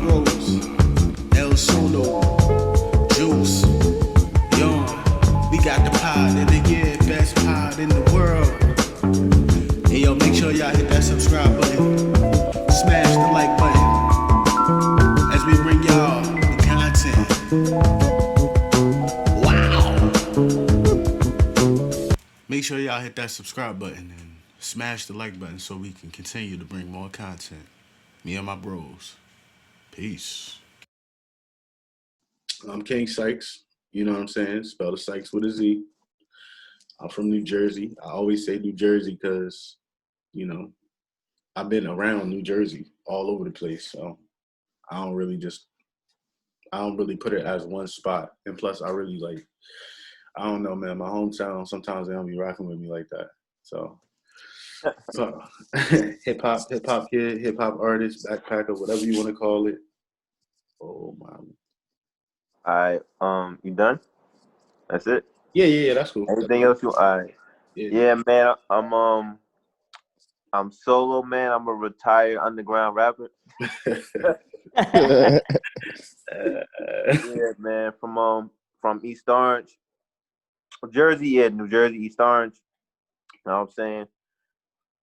bros, El Solo, Juice, Yon. We got the pod of the year, best pod in the world. And yo, make sure y'all hit that subscribe button, smash the like button as we bring y'all the content. Wow! Make sure y'all hit that subscribe button and smash the like button so we can continue to bring more content. Me and my bros. Peace. I'm King Sykes. You know what I'm saying? Spell the Sykes with a Z. I'm from New Jersey. I always say New Jersey because, you know, I've been around New Jersey all over the place. So I don't really put it as one spot. And plus, I don't know, man. My hometown, sometimes they don't be rocking with me like that. So hip hop kid, hip hop artist, backpacker, whatever you want to call it. Oh, my. All right, you done? That's it? Yeah, that's cool. Anything else you all right? Yeah, man, I'm solo, man. I'm a retired underground rapper. Yeah, man, from East Orange. Jersey, New Jersey, East Orange. You know what I'm saying?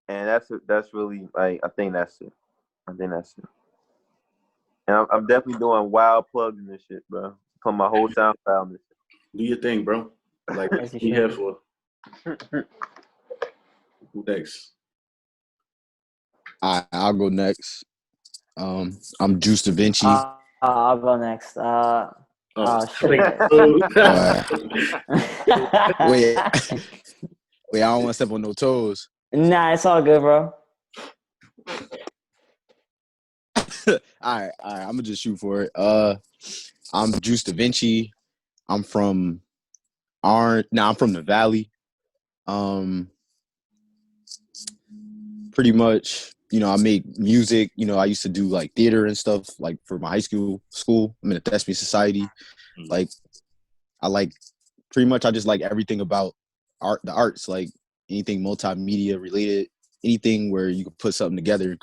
And that's really like I think that's it. And I'm definitely doing wild plugs and this shit, bro. Put my whole SoundCloud in this shit. Do your thing, bro. Like what you here for? Who next? I'll go next. I'm Juice Da Vinci. I'll go next. Shit. Wait, I don't want to step on no toes. Nah, it's all good, bro. All right. I'm gonna just shoot for it. I'm Juice Da Vinci. I'm from I'm from the Valley. Pretty much, I make music. I used to do like theater and stuff, like for my high school. I'm in a thespian society. Like, I just like everything about the arts, like anything multimedia related, anything where you can put something together and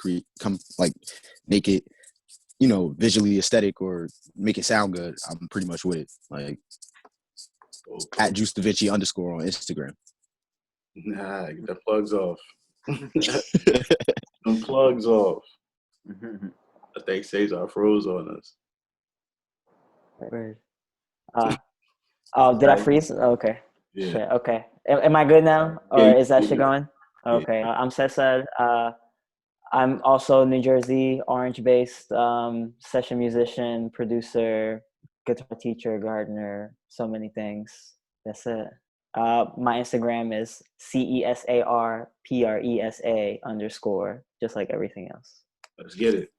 make it, visually aesthetic or make it sound good. I'm pretty much with it. Like at Juice Da Vinci _ on Instagram. Nah, get the plugs off. Them plugs off. I think Cesar froze on us. Did I freeze? Okay. Yeah. Shit, okay. Am I good now? Or Yeah, is that shit yeah. going? Okay. I'm Sykez. I'm also New Jersey, Orange-based, session musician, producer, guitar teacher, gardener, so many things. That's it. My Instagram is CESARPRESA _ just like everything else. Let's get it.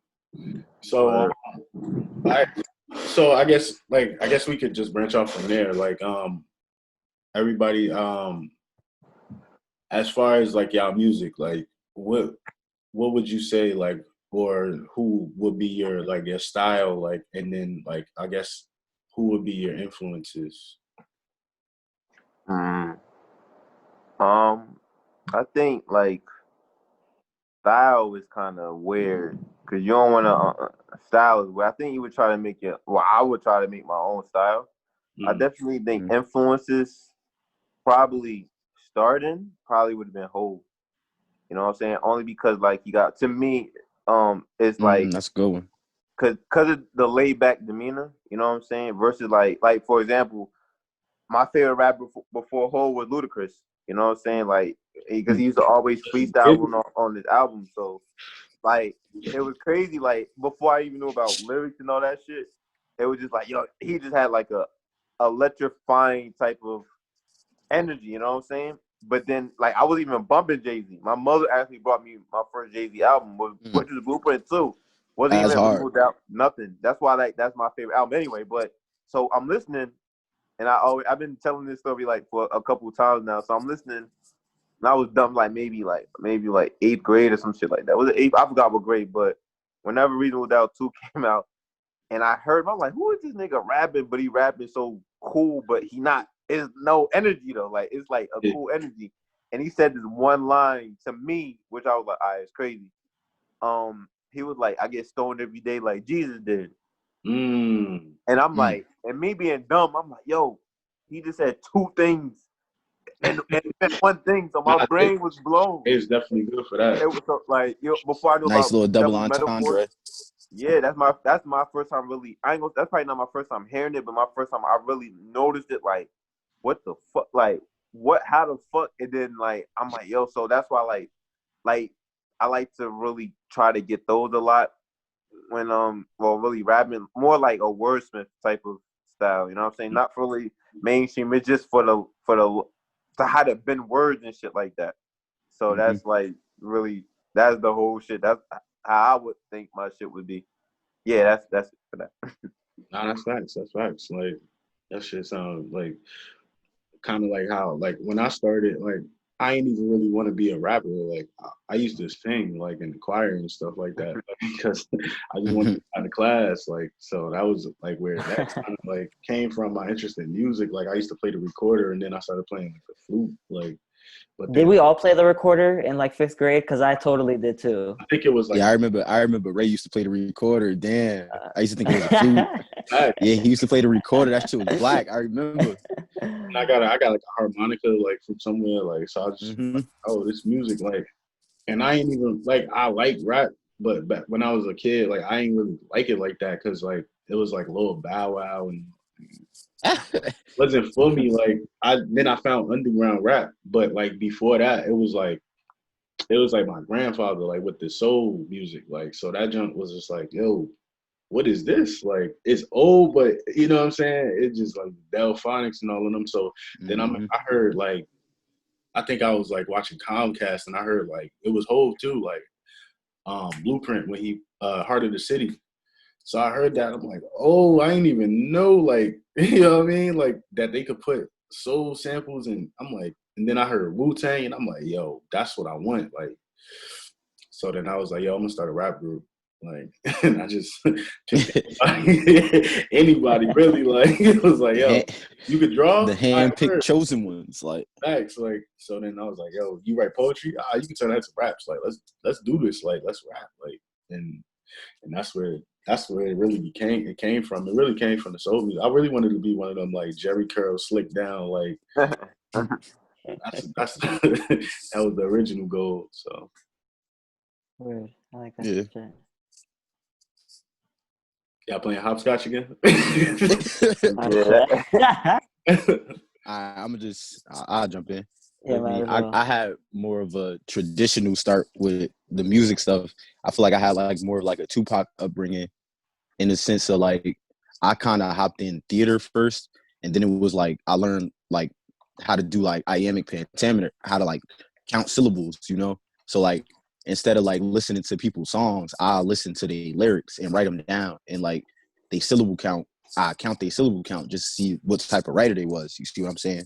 So, I guess we could just branch off from there. Like, everybody, as far as like y'all music, like what would you say, like, or who would be your style, like, and then like I guess who would be your influences? I think like style is kind of weird because you don't want to style is weird. I think you would try to make I would try to make my own style. I definitely think influences probably would have been Hov. You know what I'm saying? Only because like you got, to me, it's like that's a good one. Cause of the laid back demeanor. You know what I'm saying? Versus like for example, my favorite rapper before Hov was Ludacris. You know what I'm saying? Like, because he used to always freestyle on his album. So, like, it was crazy. Like, before I even knew about lyrics and all that shit, it was just like, he just had like a electrifying type of energy. You know what I'm saying? But then, like, I was even bumping Jay-Z. My mother actually brought me my first Jay-Z album, which was Blueprint 2. Wasn't That's even hard. without nothing. That's why that's my favorite album anyway. But so I'm listening. And I've been telling this story like for a couple of times now. So I'm listening, and I was dumb like maybe 8th grade or some shit like that. Was it 8th? I forgot what grade, but whenever Reasonable Doubt 2 came out, and I heard him, I'm like, who is this nigga rapping? But he rapping so cool, but he not. It's no energy though. Like it's like a cool energy. And he said this one line to me, which I was like, it's crazy. he was like, I get stoned every day like Jesus did. Mm. And I'm like, and me being dumb, I'm like, yo, he just said two things and he meant one thing, so my brain was blown. It's definitely good for that. It was so, like, before I knew Nice about little double devil's metaphors. entendre. Yeah, that's my first time really. That's probably not my first time hearing it, but my first time I really noticed it. Like, what the fuck? Like, what? How the fuck? And then like, I'm like, yo. So that's why like I like to really try to get those a lot when really rapping more like a wordsmith type of style. You know what I'm saying? Not really mainstream. It's just for the to how to bend words and shit like that. So that's like really that's the whole shit. That's how I would think my shit would be. Yeah, that's for that. Nah, that's facts. That's facts. Like that shit sounds like kind of like how like when I started, like I ain't even really want to be a rapper. Like I used to sing like in the choir and stuff like that because I just wanted to get out of class. Like so that was like where that kind of like came from. My interest in music. Like I used to play the recorder and then I started playing like the flute. Like, but Did we all play the recorder in like 5th grade? Because I totally did too. I think it was like Yeah, I remember Ray used to play the recorder. Damn, I used to think it was a flute. Yeah, he used to play the recorder. That shit was black. I remember. And I got like a harmonica like from somewhere. Like so I just like, oh, this music like, and I ain't even like I like rap, but back when I was a kid, like I ain't really like it like that because like it was like Lil Bow Wow and wasn't for me. Like then I found underground rap, but like before that, it was like my grandfather like with the soul music. Like so that junk was just like, yo, what is this? Like it's old, but you know what I'm saying? It's just like Delphonics and all of them. So then I heard like I think I was like watching Comcast and I heard like it was Hove too, like Blueprint when he Heart of the City. So I heard that. I'm like, oh, I didn't even know, like, you know what I mean? Like, that they could put soul samples and I'm like, and then I heard Wu-Tang and I'm like, yo, that's what I want. Like, so then I was like, yo, I'm gonna start a rap group. Like, and I just picked anybody really. Like, it was like, yo, you could draw? The hand-picked chosen ones. Like, facts. Like, so then I was like, yo, you write poetry? You can turn that to raps. Like, let's do this. Like, let's rap. Like, and that's where it really came from. It really came from the soul music. I really wanted to be one of them like Jerry Curl, slick down, like that's that was the original goal. So Weird. I like that yeah. shit. Y'all playing hopscotch again? I'll jump in. Yeah, I had more of a traditional start with the music stuff. I feel like I had like more of like a Tupac upbringing in the sense of like I kind of hopped in theater first, and then it was like I learned like how to do like iambic pentameter, how to like count syllables, you know? So like instead of like listening to people's songs, I listen to the lyrics and write them down and like they syllable count. I count their syllable count just to see what type of writer they was. You see what I'm saying?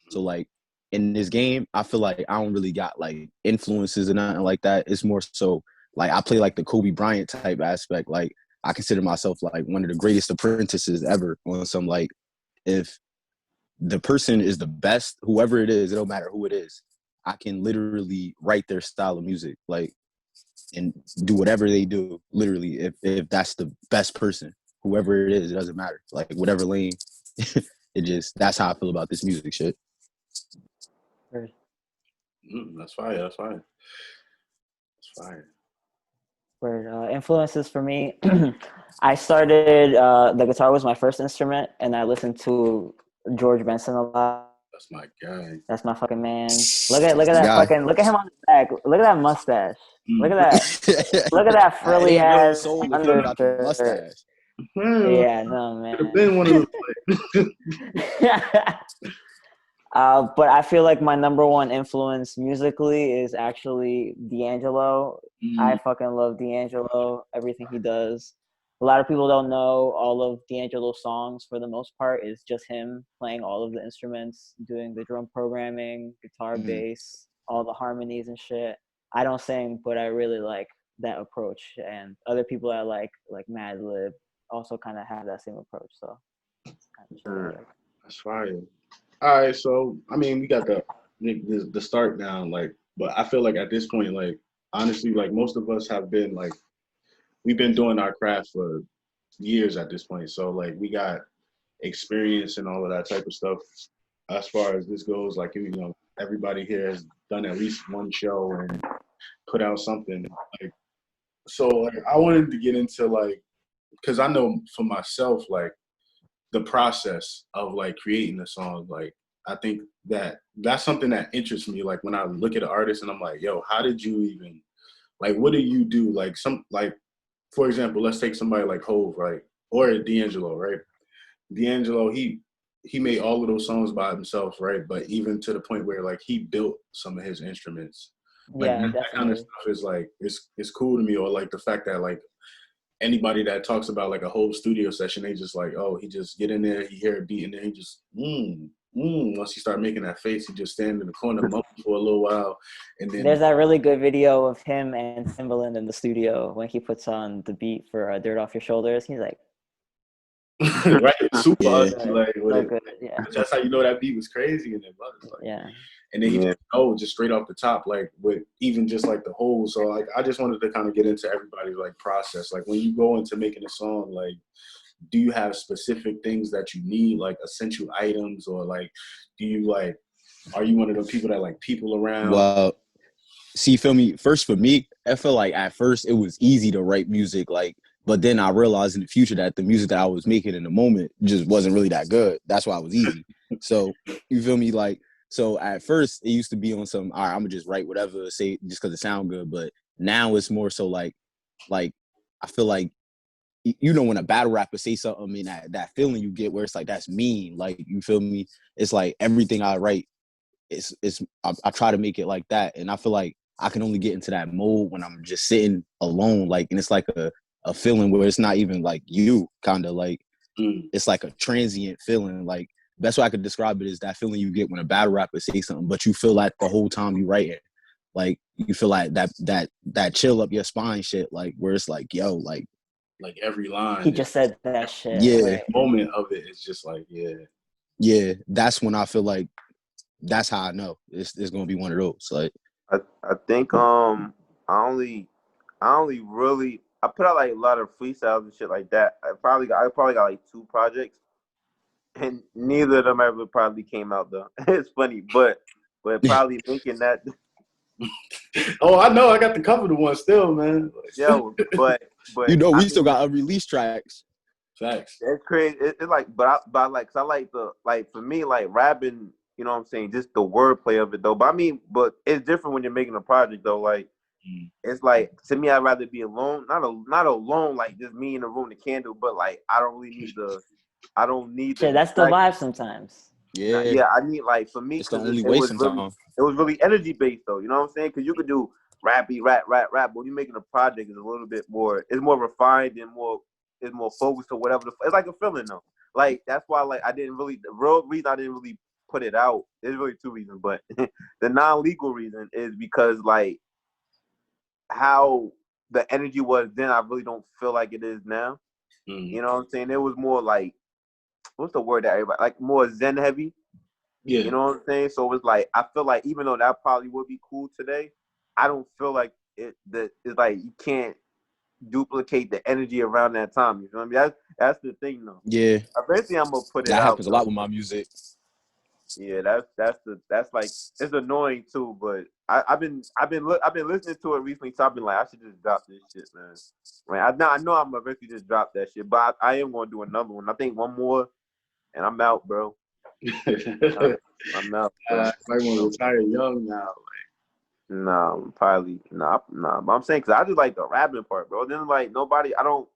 So like in this game, I feel like I don't really got like influences or nothing like that. It's more so like I play like the Kobe Bryant type aspect. Like I consider myself like one of the greatest apprentices ever on some like if the person is the best, whoever it is, it don't matter who it is, I can literally write their style of music like and do whatever they do, literally, if that's the best person, whoever it is, it doesn't matter. Like whatever lane, that's how I feel about this music shit. That's fire. That's fire. That's fire. Weird. Influences for me, I started, the guitar was my first instrument, and I listened to George Benson a lot. That's my guy. That's my fucking man. Look at that fucking, look at him on the back. Look at that mustache. Look at that. Look at that frilly ass undershirt. Yeah, no, man. Could have been one of those. But I feel like my number one influence musically is actually D'Angelo. I fucking love D'Angelo, everything he does. A lot of people don't know all of D'Angelo's songs. For the most part, is just him playing all of the instruments, doing the drum programming, guitar, bass, all the harmonies and shit. I don't sing, but I really like that approach. And other people I like Madlib, also kind of have that same approach. So that's fire. All right, so I mean, we got the start down, like, but I feel like at this point, like, honestly, like most of us have been like we've been doing our craft for years at this point. So like we got experience and all of that type of stuff. As far as this goes, like you know, everybody here has done at least one show and put out something. Like so, like I wanted to get into like because I know for myself, like the process of like creating a song, like I think that that's something that interests me. Like when I look at an artist and I'm like, yo, how did you even like what do you do? Like some like for example, let's take somebody like Hove, right? Or D'Angelo, right? D'Angelo, he made all of those songs by himself, right? But even to the point where like he built some of his instruments. Like Yeah, that kind of definitely. stuff is like it's cool to me. Or like the fact that like anybody that talks about like a whole studio session, they just like, oh, he just get in there, he hear a beat, and then he just once he start making that face, he just stand in the corner mumble for a little while, and then There's that really good video of him and Timbaland in the studio when he puts on the beat for "Dirt Off Your Shoulders." He's like, right, super Yeah. ugly, like with so it. good. Yeah, That's how you know that beat was crazy, and it was like, yeah. and then he Yeah. just straight off the top, like with even just like the whole. So like, I just wanted to kind of get into everybody's like process. Like when you go into making a song, like, do you have specific things that you need, like essential items, or like, do you like, are you one of those people that like people around? Well, see, feel me? First, for me, I feel like at first it was easy to write music, like, but then I realized in the future that the music that I was making in the moment just wasn't really that good. That's why it was easy. So you feel me? Like, so at first it used to be on some, all right, I'm gonna just write whatever, say just because it sound good. But now it's more so like I feel like you know when a battle rapper say something and that feeling you get where it's like that's mean. Like you feel me? It's like everything I write I try to make it like that, and I feel like I can only get into that mode when I'm just sitting alone, like, and it's like a feeling where it's not even like you, kind of like it's like a transient feeling. Like best way I could describe it is that feeling you get when a battle rapper says something, but you feel like the whole time you write it, like you feel like that chill up your spine shit, like where it's like yo, like every line, He just said that shit. yeah, Right. moment of it is just like yeah. That's when I feel like that's how I know it's gonna be one of those. Like I think I only really I put out like a lot of freestyles and shit like that. I probably got like 2 projects, and neither of them ever probably came out though. It's funny, but probably thinking that oh, I know, I got the cover the one still, man. yo, but you know, I we mean, still got unreleased tracks. Facts. it's crazy. It's like, but I like, 'cause I like for me, like rapping. You know what I'm saying? Just the wordplay of it, though. But I mean, but it's different when you're making a project, though. Like, it's like to me, I'd rather be alone. Not alone, like just me in the room, the candle. But like, I don't need the Shit, that's the distraction. vibe sometimes. Yeah, Yeah, I need like for me it's the because only it way was sometimes. really energy based though. You know what I'm saying? Because you could do rap, rap. But when you're making a project, it's a little bit more. It's more refined and it's more focused or whatever. It's like a feeling though. Like that's why like I didn't really the real reason I didn't really put it out. There's really 2 reasons, but the non-legal reason is because like how the energy was then, I really don't feel like it is now. You know what I'm saying? It was more like what's the word that everybody like more zen heavy. Yeah. You know what I'm saying? So it's like I feel like even though that probably would be cool today, I don't feel like it's like you can't duplicate the energy around that time. You know what I mean? That's the thing though. Yeah, Eventually I'm gonna put it that out. happens a lot with my music. Yeah, that's like it's annoying too, but I've been listening to it recently, so I've been like I should just drop this shit, man. Right? I know I'm gonna eventually just drop that shit, but I am gonna do another one. I think one more, and I'm out, bro. I'm out. Bro. I might want to retire young now. Nah, probably nah. But I'm saying because I just like the rapping part, bro. Then like nobody, I don't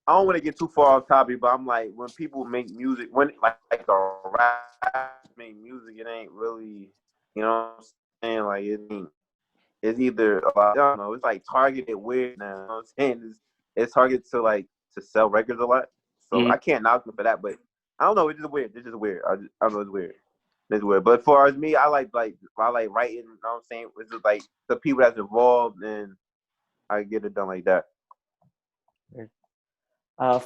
want to get too far off topic, but I'm like when people make music, when like a rap make music, it ain't really, you know what I'm saying? Like it's either I don't know, it's like targeted weird now. You know what I'm saying? It's targeted to like to sell records a lot. So I can't knock them for that, but I don't know, it's just weird. It's just weird. I don't know, it's weird. It's weird. But as far as me, I like writing, you know what I'm saying? It's just like the people that's involved and I get it done like that.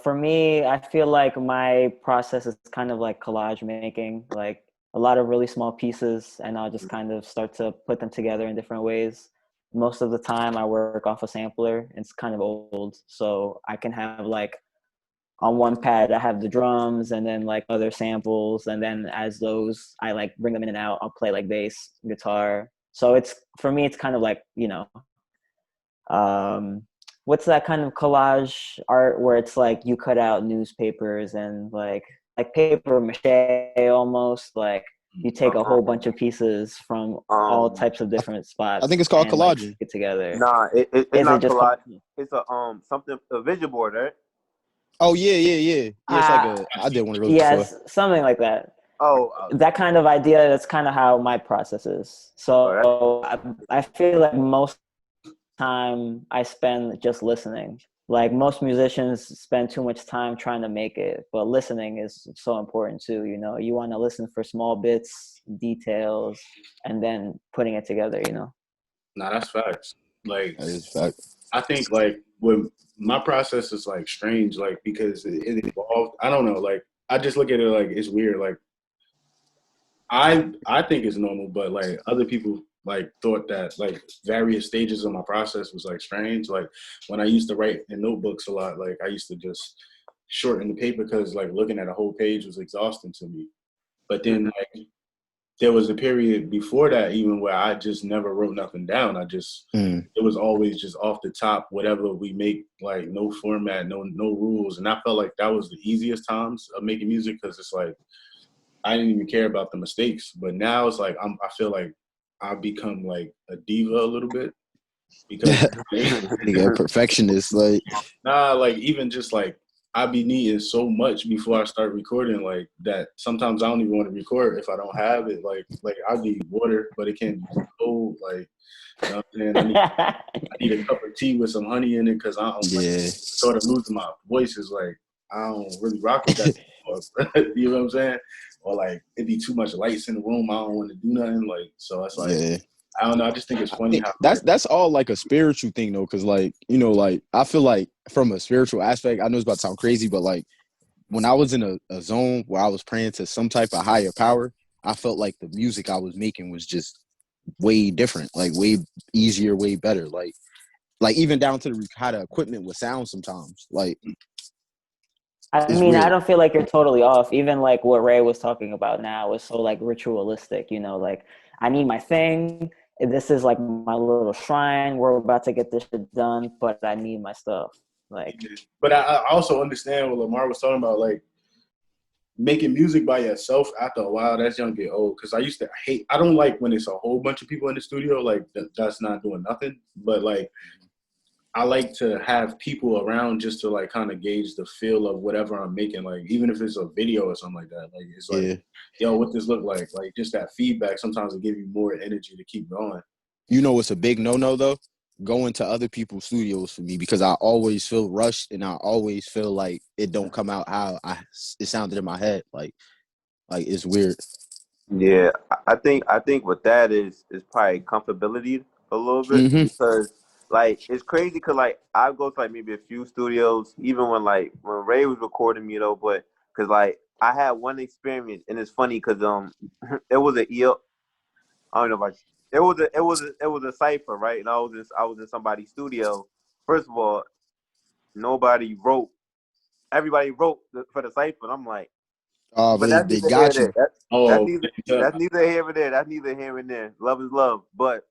For me, I feel like my process is kind of like collage making, like a lot of really small pieces, and I'll just kind of start to put them together in different ways. most of the time I work off a sampler. It's kind of old, so I can have like on one pad I have the drums and then like other samples, and then as those I like bring them in and out, I'll play like bass, guitar. So it's, for me, it's kind of like, what's that kind of collage art where it's like you cut out newspapers and like paper mache almost, like you take a whole bunch of pieces from all types of different spots. I think it's called and, like, collaging. stick it together. Nah, it's Is not it just collage. It's a something, a vision board, right? Oh yeah. Yeah, it's like I did one of those before. yes, something like that. Oh, That kind of idea, that's kind of how my process is. So I feel like most time I spend just listening. Like most musicians spend too much time trying to make it, but listening is so important too. You want to listen for small bits, details, and then putting it together. Nah, that's facts. Like, That is fact. I think like when my process is like strange, like because it evolved. I don't know. Like I just look at it like it's weird. Like I think it's normal, but like other people like thought that like various stages of my process was like strange. Like when I used to write in notebooks a lot, like I used to just shorten the paper because like looking at a whole page was exhausting to me. But then like there was a period before that even where I just never wrote nothing down. I just it was always just off the top, whatever we make, like no format, no rules. And I felt like that was the easiest times of making music because it's like I didn't even care about the mistakes. But now it's like I feel like I've become like a diva a little bit because Nigga, perfectionist. Like like even just like I be needing so much before I start recording, like that sometimes I don't even want to record if I don't have it. Like I need water, but it can't be cold. Like, you know what I'm saying? I need a cup of tea with some honey in it because I don't sort of losing my voice. Is like I don't really rock with that anymore. You know what I'm saying? Or like it'd be too much lights in the room. I don't want to do nothing. Like so it's like I don't know. I just think it's funny how that's all like a spiritual thing though, because like like I feel like from a spiritual aspect, I know it's about to sound crazy, but like when I was in a zone where I was praying to some type of higher power, I felt like the music I was making was just way different, like way easier, way better, like even down to how the equipment would sound sometimes. Like I mean, I don't feel like you're totally off. Even like what Ray was talking about now is so like ritualistic, like I need my thing. This is like my little shrine. We're about to get this shit done, but I need my stuff. Like, but I also understand what Lamar was talking about, like making music by yourself after a while, that's gonna get old. Cause I used to I don't like when it's a whole bunch of people in the studio, like that's not doing nothing. But like I like to have people around just to like kind of gauge the feel of whatever I'm making. Like even if it's a video or something like that, like it's like, yo, what this look like? Like just that feedback sometimes will give you more energy to keep going. It's a big no though, going to other people's studios for me, because I always feel rushed and I always feel like it don't come out how it sounded in my head. Like it's weird. Yeah, I think what that is probably comfortability a little bit, because like it's crazy because like I go to like maybe a few studios even when Ray was recording me though, but because like I had one experience and it's funny because it was I don't know if it was a cipher, right? And I was in somebody's studio. First of all, nobody wrote. Everybody wrote for the cipher. And I'm like, but that's they neither got here you. that's neither here nor there. That's neither here and there. Love is love. But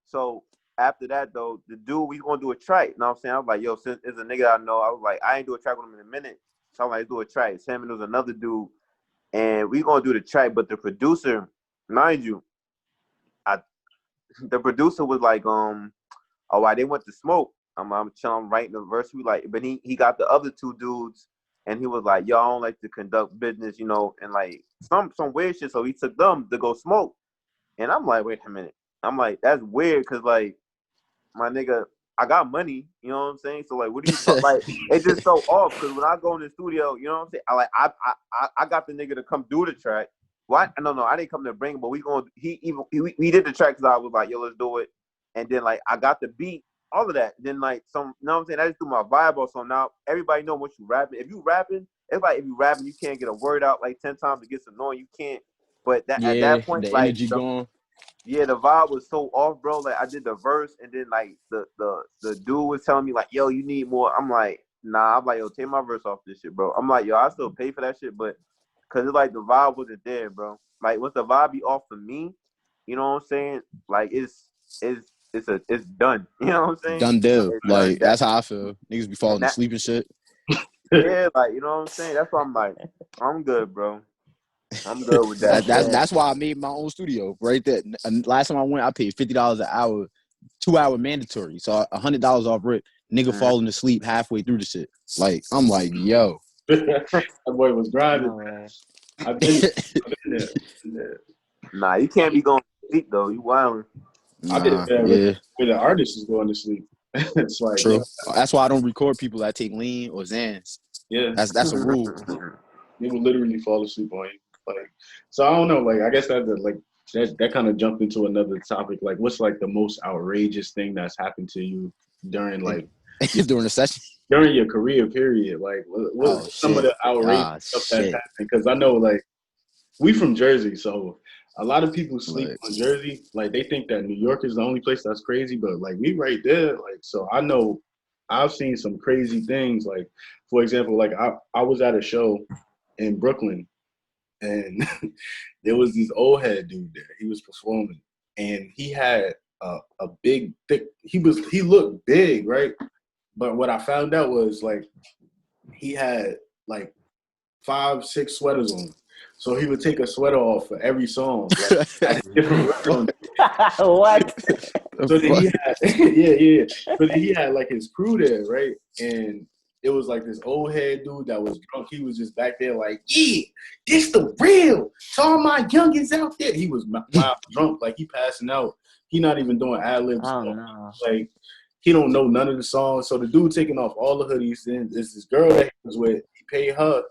so after that though, the dude, we gonna do a track. You know what I'm saying? I was like, yo, since it's a nigga I know, I was like, I ain't do a track with him in a minute. So I'm like, do a track. Sam and there was another dude, and we gonna do the track. But the producer, mind you, the producer was like, oh, why they went to smoke. I'm chilling, I'm writing the verse. We like, but he got the other two dudes, and he was like, yo, I don't like to conduct business, and like some weird shit. So he took them to go smoke, and I'm like, wait a minute. I'm like, that's weird, cause like my nigga, I got money, you know what I'm saying? So like, what do you talk like? It's just so off, cause when I go in the studio, you know what I'm saying? I got the nigga to come do the track. What? No, I didn't come to bring him, but he did the track, cause I was like, yo, let's do it. And then like I got the beat, all of that. Then like you know what I'm saying? I just threw my vibe off. So now everybody know what you rapping. If you rapping, it's like if you rapping, you can't get a word out like 10 times, it gets annoying. You can't. But at that point, the like energy gone. Yeah, the vibe was so off, bro. Like I did the verse, and then like the dude was telling me like, "Yo, you need more." I'm like, "Nah." I'm like, "Yo, take my verse off this shit, bro." I'm like, "Yo, I still pay for that shit, but cause it's like the vibe wasn't there, bro. Like once the vibe be off for me, you know what I'm saying? Like it's done. You know what I'm saying? Done deal. It's done. Like that's how I feel. Niggas be falling That asleep and shit. yeah, like you know what I'm saying? That's why I'm like, I'm good, bro. I'm good with that. That's why I made my own studio right there. And last time I went, I paid $50 an hour, 2 hour mandatory. So $100 off rip. Nigga Mhm. falling asleep halfway through the shit. Like I'm like, yo. That boy was grinding. No way. I've been there. Yeah. Nah, you can't be going to sleep though. You wildin'. I did Nah, that yeah, where the artist is going to sleep. It's like, true. That's why I don't record people that take lean or Xans. yeah, That's a rule. they will literally fall asleep on you. Like, so I don't know. Like, I guess that kind of jumped into another topic. Like, what's like the most outrageous thing that's happened to you during like During the session. during your career period? Like, what's some of the outrageous stuff that's happened? Because I know like we from Jersey, so a lot of people sleep on Jersey. Like they think that New York is the only place that's crazy, but like we right there. Like so, I know I've seen some crazy things. Like for example, like I was at a show in Brooklyn, and there was this old head dude there. He was performing, and he had a big, thick. He looked big, right? But what I found out was like he had like 5-6 sweaters on. So he would take a sweater off for every song, like at a different restaurant. What? So then he had, yeah. But then he had like his crew there, right? And it was like this old head dude that was drunk. He was just back there like, yeah, this the real. To all my youngins out there. He was wild drunk, like he passing out. He not even doing ad-libs. Oh no. Like he don't know none of the songs. So the dude taking off all the hoodies, and there's this girl that he was with. He paid her.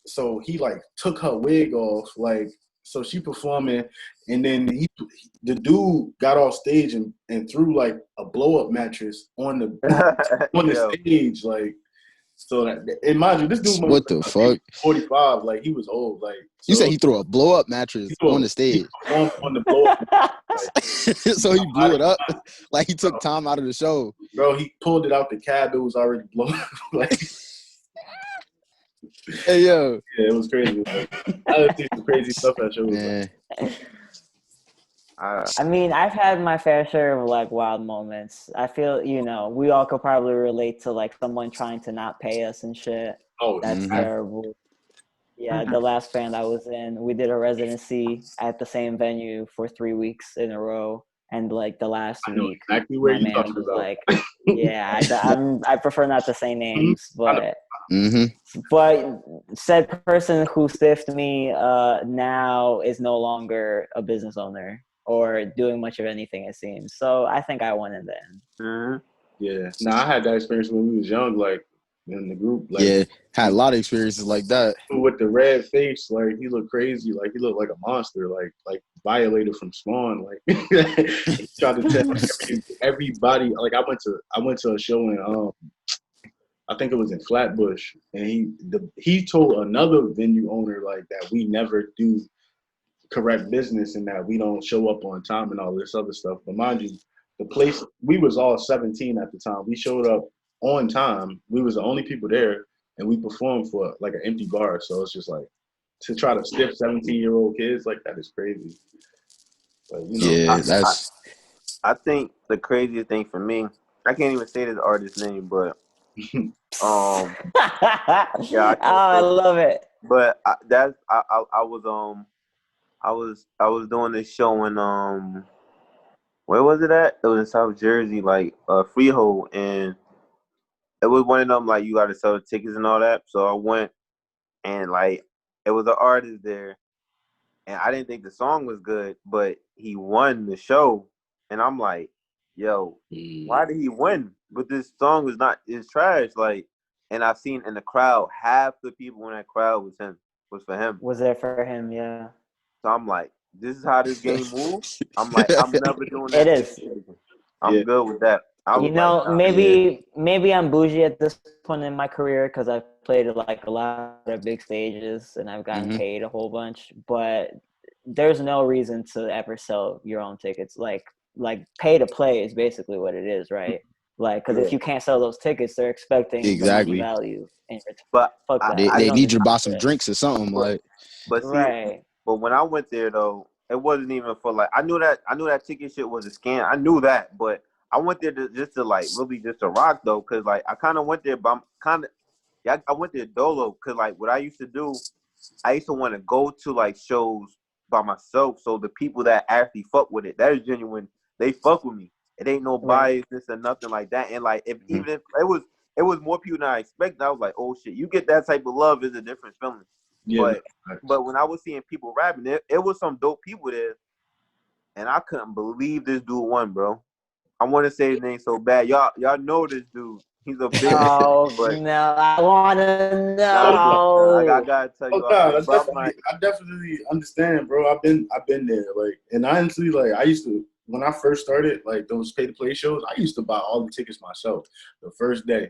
So he like took her wig off, like so she performing, and then the dude got off stage and threw like a blow up mattress on the stage, like so that. And mind you, this dude what the fuck? 45, like he was old, like so, you said he threw a blow up mattress on the stage. On the blow up, like, so he blew it up, like he took time out of the show. Bro, he pulled it out the cab. It was already blown up, like. Hey yo, yeah, it was crazy. Like, I see some crazy stuff at shows. man. I mean, I've had my fair share of like wild moments. I feel, we all could probably relate to like someone trying to not pay us and shit. Oh, That's terrible. Yeah, the last band I was in, we did a residency at the same venue for 3 weeks in a row, and like the last week, exactly where my you man talking was about. like, "Yeah, I prefer not to say names, but." Mm-hmm. But said person who stiffed me now is no longer a business owner or doing much of anything, it seems. So I think I won in the end. Mm-hmm. Yeah. Now I had that experience when we was young, like in the group. Like, yeah, had a lot of experiences like that. With the red face, like he looked crazy, like he looked like a monster, like violated from Spawn. Like he tried to tell everybody. Like I went to a show in I think it was in Flatbush, and he told another venue owner like that we never do correct business and that we don't show up on time and all this other stuff. But mind you, the place, we was all 17 at the time. We showed up on time. We was the only people there, and we performed for like an empty bar. So it's just like to try to stiff 17-year-old kids like that is crazy. But yeah, that's. I think the craziest thing for me, I can't even say this artist's name, but yeah, I love it. But I was doing this show in where was it at? It was in South Jersey, like Freehold, and it was one of them like you got to sell tickets and all that. So I went, and like it was an artist there, and I didn't think the song was good, but he won the show, and I'm like, yo, why did he win? But this song is trash, like. And I've seen in the crowd, half the people in that crowd was for him. Was there for him, yeah. So I'm like, this is how this game moves. I'm like, I'm never doing that. It is. I'm good with that. Maybe I'm bougie at this point in my career because I've played like a lot of big stages and I've gotten paid a whole bunch. But there's no reason to ever sell your own tickets. Like pay to play is basically what it is, right? Like, because if you can't sell those tickets, they're expecting the money Exactly. value in return. But Fuck I, that. I You They don't need you to buy deserve some it. drinks or something. but Like, but see, Right. but when I went there though, it wasn't even for like I knew that ticket shit was a scam. I knew that, but I went there just to like really just to rock though, cause like I kind of went there, but I'm kind of yeah I went there dolo, cause like what I used to do, I used to want to go to like shows by myself. So the people that actually fuck with it, that is genuine. They fuck with me. It ain't no Right. biasness or nothing like that. And like if Mhm. even if it was more people than I expected, I was like, oh shit, you get that type of love is a different feeling. Yeah, But when I was seeing people rapping, it was some dope people there, and I couldn't believe this dude won, bro. I want to say his name so bad. Y'all know this dude. He's a big shit, Oh but no, I want to nah, I know. gotta tell oh you after God, this. But I'm like, I definitely understand, bro. I've been there, like, and honestly, like, I used to when I first started, like those pay to play shows, I used to buy all the tickets myself the first day.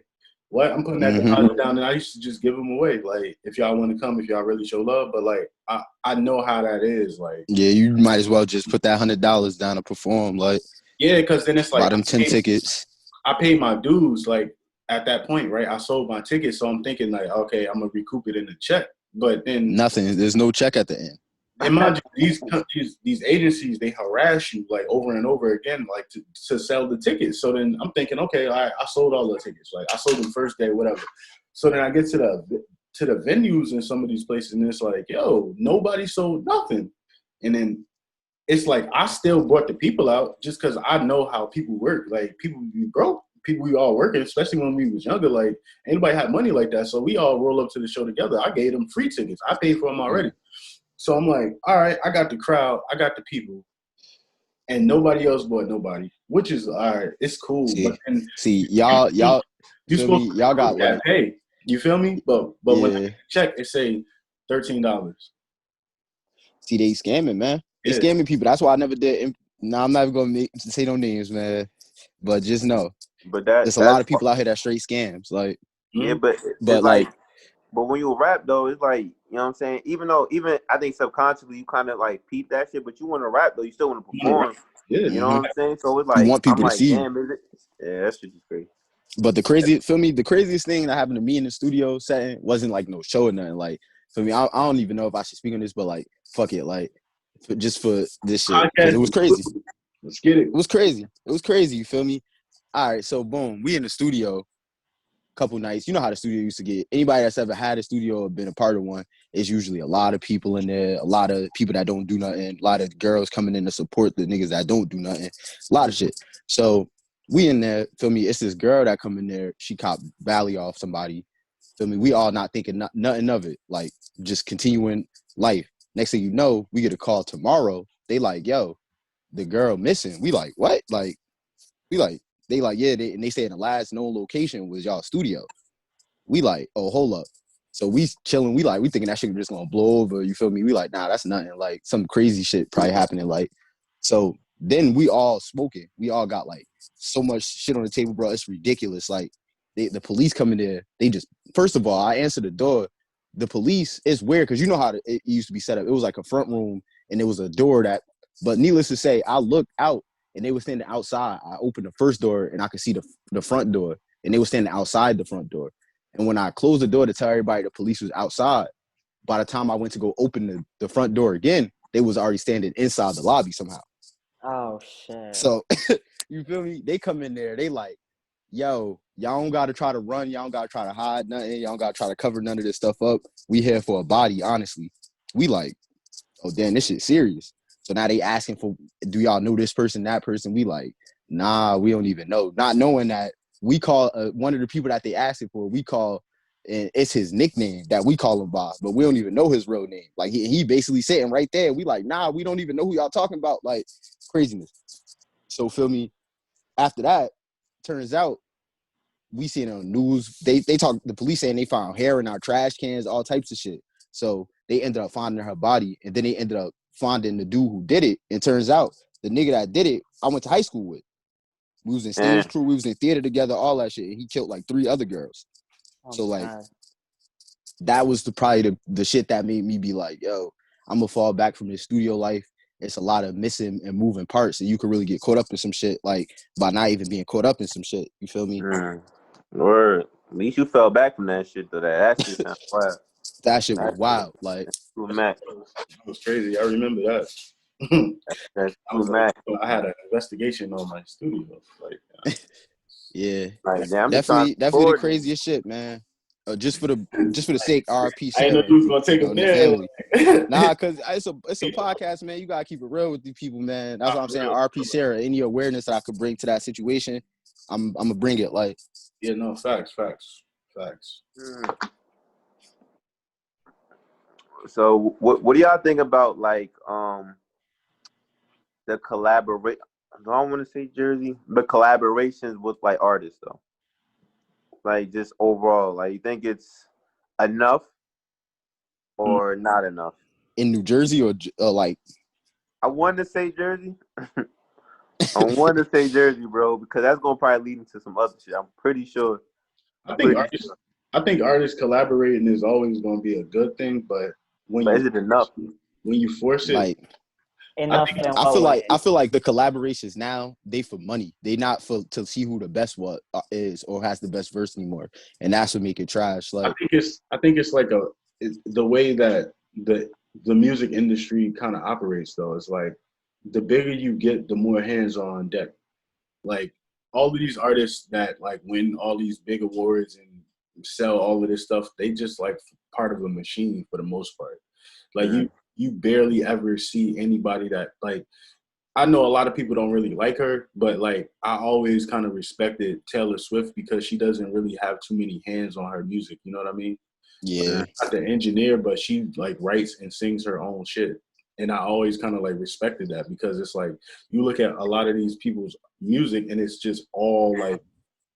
What I'm putting that deposit down, and I used to just give them away. Like, if y'all want to come, if y'all really show love, but like, I know how that is, like, yeah, you might as well just put that $100 down to perform. Like, yeah, because then it's buy like them 10 tickets. I paid my dues, like at that point, right? I sold my tickets, so I'm thinking like, okay, I'm gonna recoup it in the check, but then Nothing. There's no check at the end. imagine these agencies, they harass you like over and over again, like to sell the tickets. So then I'm thinking, okay, I sold all the tickets, like I sold them first day, whatever. So then I get to the venues in some of these places, and it's like, yo, nobody sold nothing. And then it's like I still brought the people out just because I know how people work. Like people be broke, people we all working, especially when we was younger. Like anybody had money like that, so we all roll up to the show together. I gave them free tickets. I paid for them already. So I'm like, all right, I got the crowd, I got the people, and nobody else bought nobody, which is all right. It's cool, but then Y'all you feel me? supposed to Y'all got recoup that like, pay. You feel me? But when I yeah. check, it say $13. See, they scamming, man. They Yeah, scamming people. That's why I never did. Nah, I'm not even gonna say no names, man. But just know, but there's a lot that's of people out here that straight scams. Like, yeah, mm-hmm. but it's but like, like, but when you rap though, it's like, you know what I'm saying. Even I think subconsciously you kind of like peep that shit, but you want to rap though, you still want to perform. Yeah. You know what I'm saying? So it's you like want I'm people to like, see you. damn, is it? Yeah, that shit is crazy. But the craziest thing that happened to me in the studio setting wasn't like no show or nothing. Like, for me, I don't even know if I should speak on this, but like, fuck it, like, just for this shit, because it Podcast was is crazy. cool. Let's get it. It was crazy. It was crazy. You feel me? All right, so boom, we in the studio. Couple nights. You know how the studio used to get. Anybody that's ever had a studio or been a part of one, it's usually a lot of people in there, a lot of people that don't do nothing, a lot of girls coming in to support the niggas that don't do nothing, a lot of shit. So we in there, feel me? It's this girl that come in there. She cop Valley off somebody. Feel me? We all not thinking nothing of it, like just continuing life. Next thing you know, we get a call tomorrow. They like, yo, the girl missing. We like, what? Like, we like, they like, yeah, and they say the last known location was y'all studio. We like, oh, hold up. So we chilling. We thinking that shit just gonna blow over. You feel me? We like, nah, that's nothing. Like some crazy shit probably happening. Like, so then we all smoking. We all got like so much shit on the table, bro. It's ridiculous. Like the police coming there. They just first of all, I answered the door. The police, it's weird because you know how it used to be set up. It was like a front room and there was a door that. But needless to say, I looked out and they were standing outside. I opened the first door and I could see the front door and they were standing outside the front door. And when I closed the door to tell everybody the police was outside, by the time I went to go open the front door again, they was already standing inside the lobby somehow. Oh shit. So you feel me? They come in there, they like, yo, y'all don't gotta try to run, y'all don't gotta try to hide nothing, y'all don't gotta try to cover none of this stuff up. We here for a body, honestly. We like, oh damn, this shit serious. So now they asking for, do y'all know this person, that person? We like, nah, we don't even know. Not knowing that we call one of the people that they asking for, we call, and it's his nickname that we call him by, but we don't even know his real name. Like he basically sitting right there. We like, nah, we don't even know who y'all talking about. Like craziness. So feel me? After that, turns out we seen on the news, they talk, the police saying they found hair in our trash cans, all types of shit. So they ended up finding her body, and then they ended up finding the dude who did it. And turns out the nigga that did it, I went to high school with. We was in stage crew, we was in theater together, all that shit. And he killed like 3 other girls. Oh So like God. that was probably the shit that made me be like, yo, I'm gonna fall back from the studio life. It's a lot of missing and moving parts, and you could really get caught up in some shit, like by not even being caught up in some shit. You feel me? Word. At least you fell back from that shit, though. That shit sounds wild. That shit was wild. Like, True Mac. It was crazy. I remember that. That's I true was Mac. like, I had an investigation on my studio. Like, yeah, Like, damn, I'm just trying definitely to the record. craziest shit, man. Just for the sake, RP I didn't know Sarah, you was gonna take you know, him and the there. family. Nah, cause it's a podcast, man. You gotta keep it real with these people, man. That's what I'm saying. RP Sarah, any awareness that I could bring to that situation, I'm gonna bring it. Like, Yeah, no, facts. So, what do y'all think about like the collaborate? I don't want to say Jersey, but collaborations with like artists though. Like just overall, like you think it's enough or not enough? in New Jersey or like, I wanted to say Jersey. I wanted to say Jersey, bro, because that's gonna probably lead into some other shit. I'm pretty sure. I think artists collaborating is always gonna be a good thing, but But is it enough? when you force it, like Enough. I feel like the collaborations now, they for money. They not for to see who the best is or has the best verse anymore, and that's what make it trash. Like, I think it's like the way that the music industry kind of operates though. It's like the bigger you get, the more hands are on deck. Like all of these artists that like win all these big awards and sell all of this stuff, they just like part of a machine for the most part. Like you barely ever see anybody that like. I know a lot of people don't really like her, but like I always kind of respected Taylor Swift because she doesn't really have too many hands on her music. You know what I mean? yeah, Not the engineer, but she like writes and sings her own shit. And I always kind of like respected that because it's like you look at a lot of these people's music and it's just all like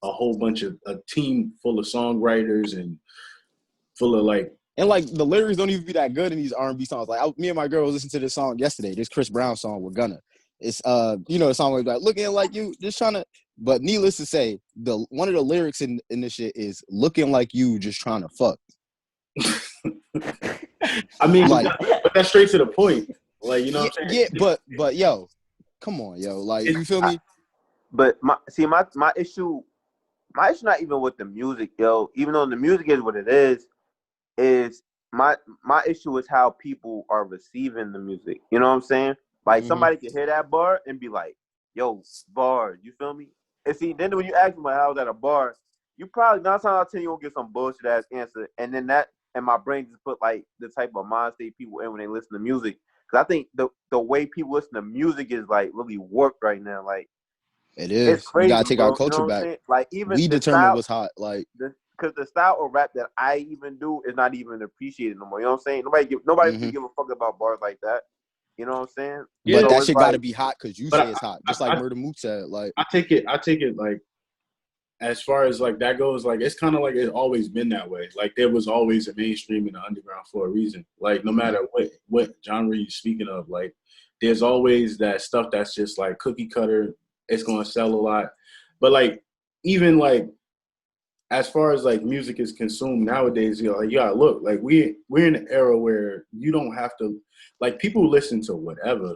a whole bunch of a team full of songwriters and full of like. and like the lyrics don't even be that good in these R&B songs. Like me and my girl was listening to this song yesterday. This Chris Brown song, "We're Gonna." It's you know, the song was like looking like you, just trying to. But needless to say, one of the lyrics in this shit is looking like you, just trying to fuck. I mean, like, but that's straight to the point. Like, you know what I'm saying? Yeah, but yo, come on, yo, like, you feel me? But my issue not even with the music, yo. Even though the music is what it is my issue is how people are receiving the music. You know what I'm saying? Like somebody can hear that bar and be like, "Yo, bar," you feel me? And see, then when you ask me like, "How was that a bar?" You probably 9 times out of 10 you won't get some bullshit ass answer, and then that and my brain just put like the type of mind state people in when they listen to music. Because I think the way people listen to music is like really warped right now. Like It is. it's crazy. We gotta take bro. our culture back. Like even We the determine style, what's hot. Like, because the style of rap that I even do is not even appreciated no more. You know what I'm saying? Nobody give a fuck about bars like that. You know what I'm saying? Yeah, but So that it's shit like, gotta be hot because you say it's hot. Just like Murder Mook said. Like, I take it like as far as like that goes, like it's kind of like it's always been that way. Like there was always a mainstream and an underground for a reason. Like no matter what genre you're speaking of, like there's always that stuff that's just like cookie cutter. It's gonna sell a lot, but like even like as far as like music is consumed nowadays, you know, like you gotta look like we're in an era where you don't have to like people listen to whatever.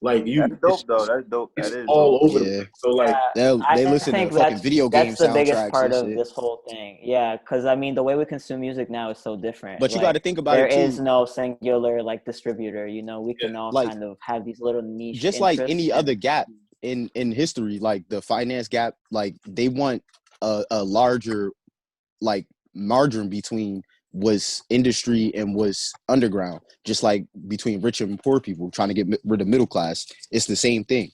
Like that's dope though. That's dope. it's That is all dope. over the yeah, place. So like they I listen to think fucking video game that's the biggest soundtracks part and of shit. this whole thing. Yeah, because I mean, the way we consume music now is so different. But you got to think about there it too. is no singular like distributor. You know, we can all Like, kind of have these little niche just like interests. any other gap in history, like the finance gap, like they want a larger like margin between was industry and was underground, just like between rich and poor people trying to get rid of middle class. It's the same thing.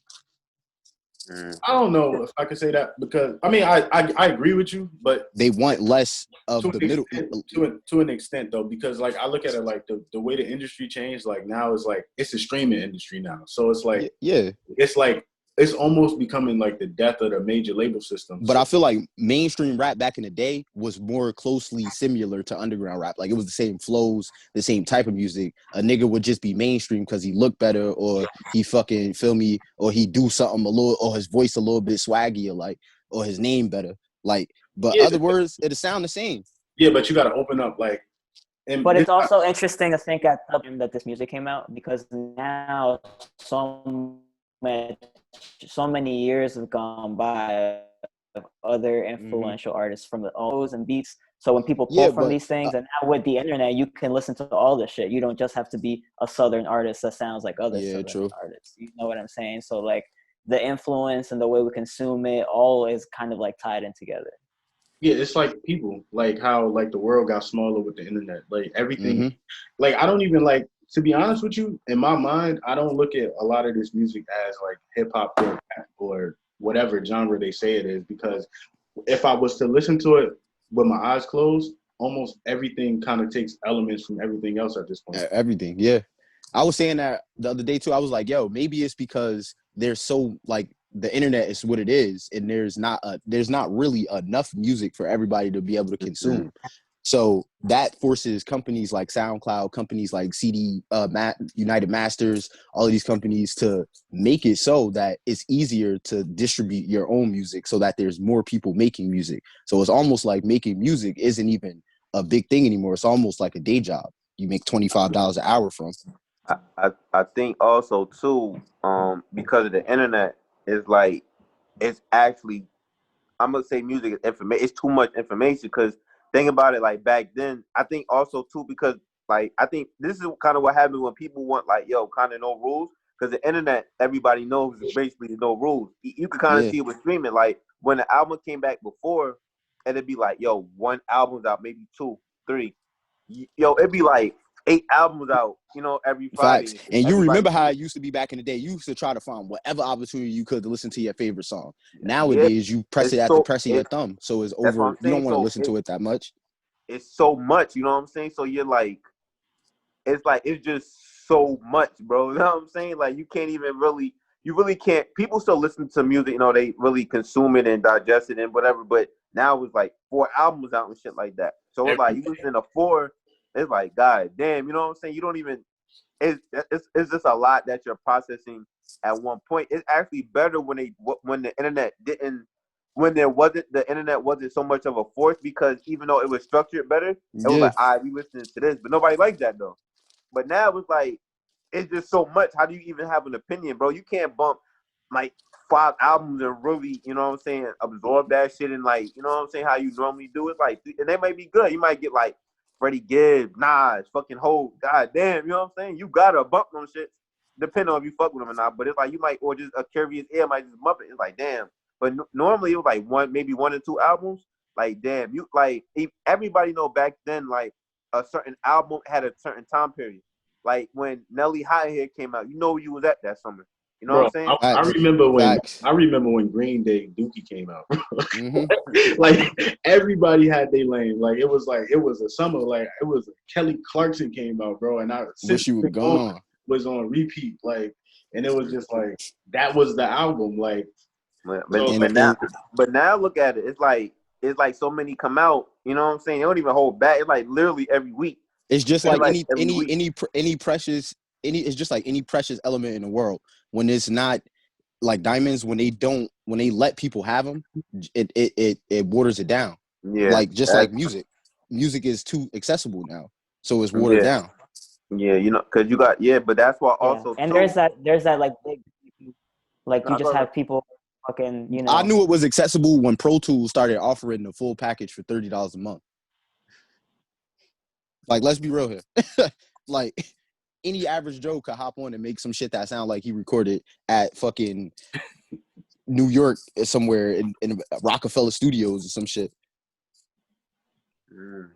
I don't know if I could say that because I mean I agree with you, but They want less of to the an middle. extent, to an extent though, because like I look at it like the way the industry changed, like now is like it's a streaming industry now, so it's like Yeah, it's like it's almost becoming like the death of the major label system. but I feel like mainstream rap back in the day was more closely similar to underground rap. Like it was the same flows, the same type of music. A nigga would just be mainstream because he looked better, or he fucking feel me, or he do something a little, or his voice a little bit swaggier, like, or his name better. Like, but Yeah, other words, it'll sound the same. yeah, but you got to open up like And But this, it's also interesting to think at the time that this music came out, because now much, so many years have gone by of other Hmm. influential artists from the O's and beats. So when people pull Yeah, from but these things, and now with the internet, you can listen to all this shit. You don't just have to be a Southern artist that sounds like other yeah, Southern true. artists. You know what I'm saying? So like the influence and the way we consume it all is kind of like tied in together. yeah, it's like people, like how like the world got smaller with the internet. Like everything, Hmm. like I don't even like to be honest with you. In my mind, I don't look at a lot of this music as like hip hop or whatever genre they say it is, because if I was to listen to it with my eyes closed, almost everything kind of takes elements from everything else at this point. Everything. Yeah. I was saying that the other day too. I was like, yo, maybe it's because there's so like the internet is what it is, and there's not really enough music for everybody to be able to consume. So that forces companies like SoundCloud, companies like United Masters, all of these companies to make it so that it's easier to distribute your own music, so that there's more people making music. So it's almost like making music isn't even a big thing anymore. It's almost like a day job. You make $25 an hour from. I think also too, because of the internet, is like it's actually, I'm gonna say music is information. It's too much information, because think about it. Like back then, I think also too, because like I think this is kind of what happened when people want like kind of no rules, because the internet, everybody knows is basically no rules. You can kind of Yeah, see it with streaming. Like when the album came back before, and it'd be like one album's out, maybe two, three. It'd be like 8 albums out, every Friday facts. and shit. And you Everybody remember how knew. it used to be back in the day. You used to try to find whatever opportunity you could to listen to your favorite song. Yeah, Nowadays, you press it's it at the so press of your it. thumb, so it's That's what over. I'm You don't saying. want to So listen to it that much. it's so much, you know what I'm saying? So you're like, it's just so much, bro. You know what I'm saying? Like you really can't. People still listen to music, they really consume it and digest it and whatever. But now it's like 4 albums out and shit like that. So it's like you listen to four, it's like, god damn, you know what I'm saying? You don't even. It's just a lot that you're processing at one point. It's actually better when the internet didn't. When the internet wasn't so much of a force, because even though it was structured better, it was Yeah, like, all right, we listening to this, but nobody liked that though. But now it's like, it's just so much. How do you even have an opinion, bro? You can't bump like 5 albums and really, you know what I'm saying, absorb that shit and like, you know what I'm saying, how you normally do it. Like, and they might be good. You might get like Freddie Gibbs, Nas, fucking Hope. God damn, you know what I'm saying? You gotta bump them shit, depending on if you fuck with them or not. But it's like you might, or just a curious ear might just bump it. It's like, damn. But normally it was like maybe 1 or 2 albums. Like, damn, you like everybody know back then, like a certain album had a certain time period. Like when Nelly High Hair came out, you know where you was at that summer. You know what Bro, I'm saying? I facts, remember when facts. Green Day Dookie came out. Hmm. Like everybody had their lane. Like it was a summer. Like it was Kelly Clarkson came out, bro, and I since Wish you would go on. was on repeat. Like, and it was just like that was the album. Like But so, but, it's but like now but now look at it. It's like so many come out. You know what I'm saying? They don't even hold back. It's like literally every week. It's You just feel like like every week. any precious it's just like any precious element in the world. When it's not like diamonds, when they let people have them, it waters it down. Yeah. Like just like music is too accessible now, so it's watered Yeah. down. Yeah. Because you got, but that's why Yeah, also and too. there's that like big, like you No, just go ahead. have people fucking, I knew it was accessible when Pro Tools started offering the full package for $30 a month. Like, let's be real here. Like, any average Joe could hop on and make some shit that sound like he recorded at fucking New York somewhere in Rockefeller Studios or some shit. Mm,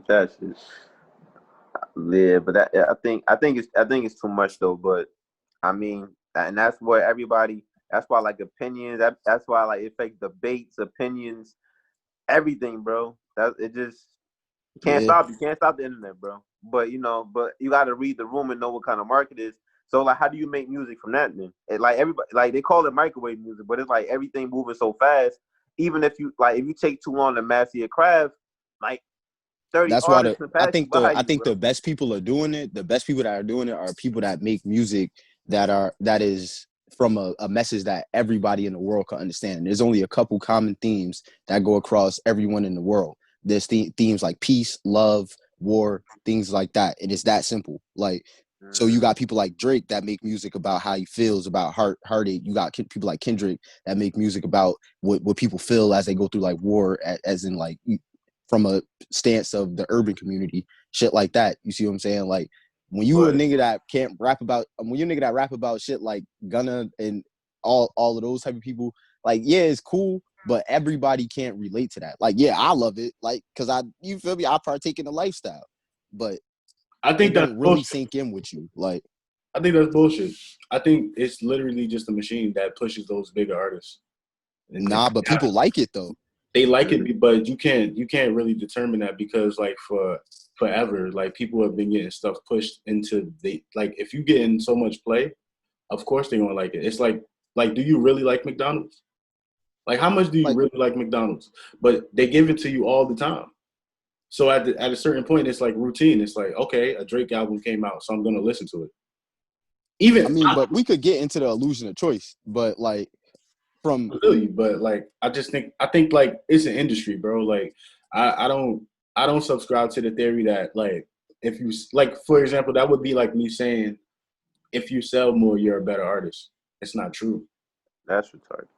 that shit. Yeah, but I think it's too much though. But I mean, and that's where everybody. That's why like opinions. That's why like it affects debates, opinions, everything, bro. That it just can't Yeah, stop. You can't stop the internet, bro. But you got to read the room and know what kind of market it is. So like, how do you make music from that then? Like everybody, like they call it microwave music, but it's like everything moving so fast. Even if you take too long to master your craft, like 30 that's why artists can pass you by I you, think bro. the best people are doing it. The best people that are doing it are people that make music that is from a message that everybody in the world can understand. There's only a couple common themes that go across everyone in the world. there's themes like peace, love, war, things like that, and it's that simple. Like, so you got people like Drake that make music about how he feels about heartache. You got people like Kendrick that make music about what people feel as they go through like war, as in like from a stance of the urban community, shit like that. You see what I'm saying? Like, when you a nigga that can't rap about, when you're a nigga that rap about shit like Gunna and all of those type of people, like, yeah, it's cool, but everybody can't relate to that. Like, yeah, I love it, like, cause you feel me? I partake in the lifestyle, but I think it that's don't really bullshit. sink in with you. Like, I think that's bullshit. I think it's literally just a machine that pushes those bigger artists. And nah, but people like it though. they like it, but you can't really determine that because like for forever, like people have been getting stuff pushed into like if you get in so much play, of course they're gonna like it. It's like do you really like McDonald's? Like how much do you Like, really like McDonald's? But they give it to you all the time. So at a certain point, it's like routine. It's like, okay, a Drake album came out, so I'm gonna listen to it. I mean, but we could get into the illusion of choice, but like from I feel you, but like I think like it's an industry, bro. Like I don't subscribe to the theory that like if you like for example, that would be like me saying if you sell more, you're a better artist. It's not true. That's retarded.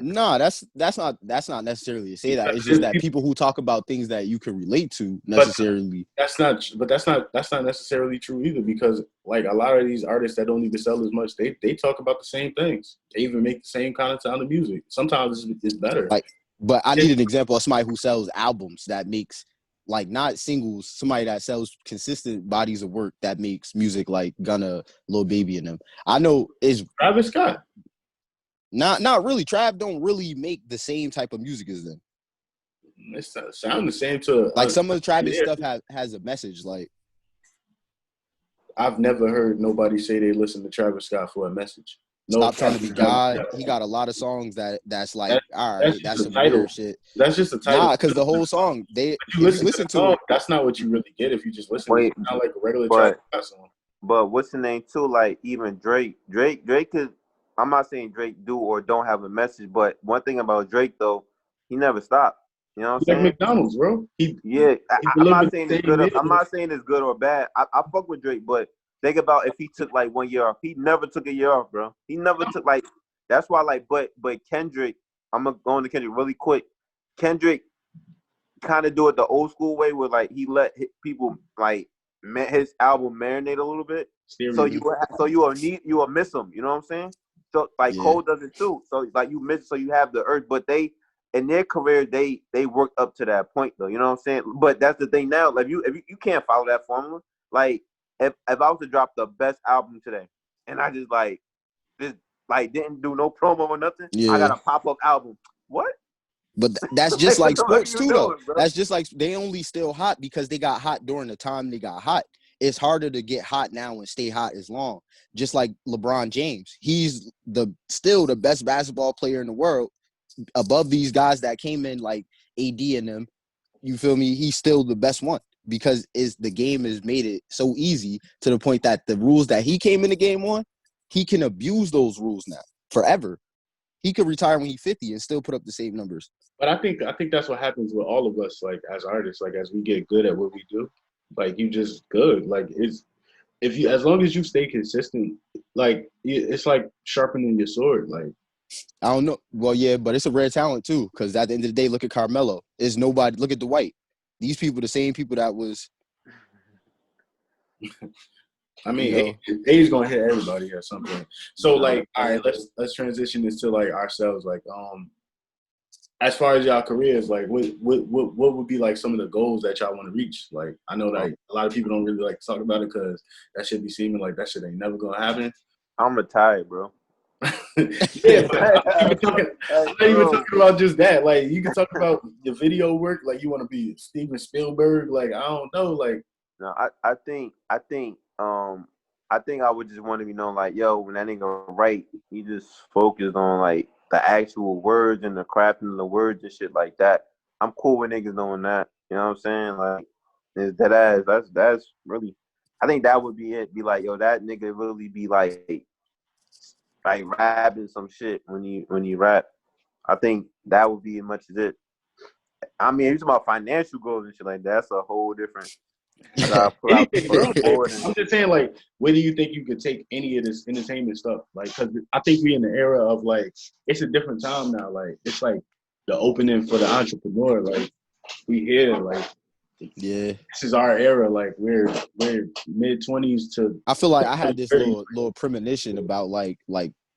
nah, that's not necessarily to say that. It's just that people who talk about things that you can relate to necessarily. That's not necessarily true either because like a lot of these artists that don't even sell as much, they talk about the same things. They even make the same kind of sound of music. Sometimes it's better. Like, but I need an example of somebody who sells albums that makes like not singles, somebody that sells consistent bodies of work that makes music like Gunna, Lil Baby and them. I know is Travis Scott. Not really. Trav don't really make the same type of music as them. It sound the same to like some of the Travis stuff has a message. Like I've never heard nobody say they listen to Travis Scott for a message. No, Stop Trying to Be God. He got a lot of songs that's like, all right, that's some title. weird shit. That's just a title. Nah, because the whole song, if you listen to song, it, that's not what you really get if you just listen. It's not like a regular Travis Scott song. But what's the name too? Like even Drake could. I'm not saying Drake do or don't have a message, but one thing about Drake though, he never stopped. You know what I'm saying? Like McDonald's, bro. I'm not saying it's good. I'm not saying it's good or bad. I fuck with Drake, but think about if he took like 1 year off. He never took a year off, bro. He never took like. That's why like, but Kendrick. I'm gonna go into Kendrick really quick. Kendrick kind of do it the old school way, where like he let people like his album marinate a little bit. So you will miss him. You know what I'm saying? So like Cole does it too. So like you miss, so you have the urge, but they in their career they worked up to that point though. You know what I'm saying? But that's the thing now. Like you can't follow that formula. Like if I was to drop the best album today, and I just like this like didn't do no promo or nothing, I got a pop-up album. What? But that's just like sports too, though. That's just like they only still hot because they got hot during the time they got hot. It's harder to get hot now and stay hot as long. Just like LeBron James, he's still the best basketball player in the world, above these guys that came in like AD and them. You feel me? He's still the best one because the game has made it so easy to the point that the rules that he came in the game on, he can abuse those rules now forever. He could retire when he's 50 and still put up the same numbers. But I think that's what happens with all of us, like as artists, like as we get good at what we do, like you just good. Like as long as you stay consistent, like it's like sharpening your sword. Like I don't know. Well, yeah, but it's a rare talent too. Because at the end of the day, look at Carmelo. It's nobody. Look at Dwight. These people, the same people that was. I mean, age gonna hit everybody at some point. So like, all right, let's transition this to like ourselves. Like, as far as y'all careers, like what would be like some of the goals that y'all want to reach? Like, I know that a lot of people don't really like to talk about it because that should be seeming like that shit ain't never gonna happen. I'm retired, bro. Yeah, but I'm not even talking about just that. Like, you can talk about your video work. Like, you want to be Steven Spielberg. Like, I don't know. Like, no, I think I would just want to be known like, yo, when that nigga write, he just focused on like the actual words and the crafting of the words and shit like that. I'm cool with niggas doing that. You know what I'm saying? Like, is that ass? That's really. I think that would be it. Be like, yo, that nigga really be like rapping some shit when you rap. I think that would be as much as it. I mean, if you're talking about financial goals and shit like that, that's a whole different. You gotta pull out Anything, bro. the board and I'm just saying, like, where do you think you could take any of this entertainment stuff? Like, because I think we in the era of like, it's a different time now. Like, it's like the opening for the entrepreneur. Like, we here. Like, Yeah. this is our era. Like, we're mid-20s to. I feel like I had this 30s. little premonition about like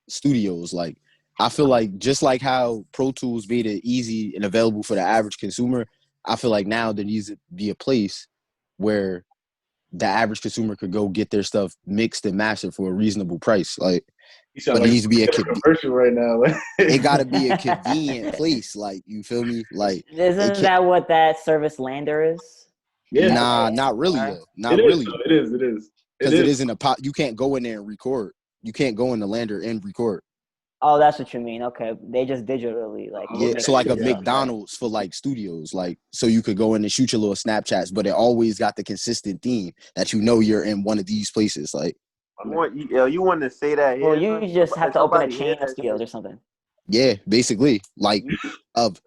studios. Like I feel like just like how Pro Tools made it easy and available for the average consumer, I feel like now there needs to be a place where the average consumer could go get their stuff mixed and mastered for a reasonable price. Like, You sound but like it needs to be a commercial right now. it got to be a convenient place. Like, you feel me? Like, it Isn't can't. that what that service lander is? Yeah, Nah, not really. Alright. Though. Not it is. really, Though. It is. It is. because it isn't a pop. You can't go in there and record. You can't go in the lander and record. Oh, that's what you mean. Okay, they just digitally like. Oh, Yeah, okay. so like a shit up. McDonald's for like studios, like so you could go in and shoot your little Snapchats, but it always got the consistent theme that you know you're in one of these places. Like, you want to say that here? Well, you just have to open a Somebody chain hear of that studios shit. or something. yeah, basically, like of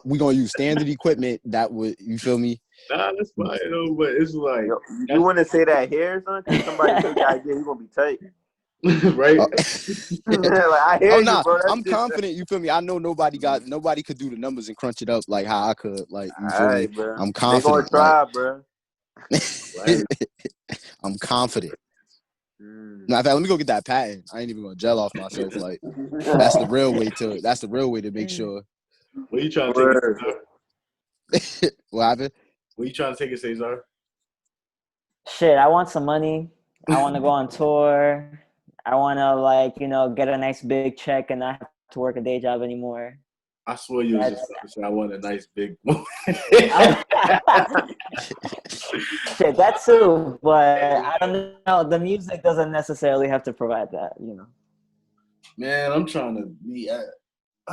we gonna use standard equipment that would, you feel me? Nah, that's fine though. But it's like, Yo, you want to say that here, son? Because somebody take the idea, you gonna be tight. right? Like, I hear Oh you, nah, bro. That I'm shit- confident. You feel me? I know nobody could do the numbers and crunch it up like how I could. Like, you feel All me? right, bro. I'm They gonna confident. try, bro. Right. I'm confident. Matter of fact, let me go get that patent. I ain't even gonna gel off myself. Like, that's the real way to make sure. What you trying to take Word. it, Cesar? What happened? What you trying to take it, Cesar? Shit, I want some money. I want to go on tour. I want to get a nice big check and not have to work a day job anymore. I swear you was just about to say I want a nice big one. Shit, that too. But I don't know. The music doesn't necessarily have to provide that, you know. Man, I'm trying to be. I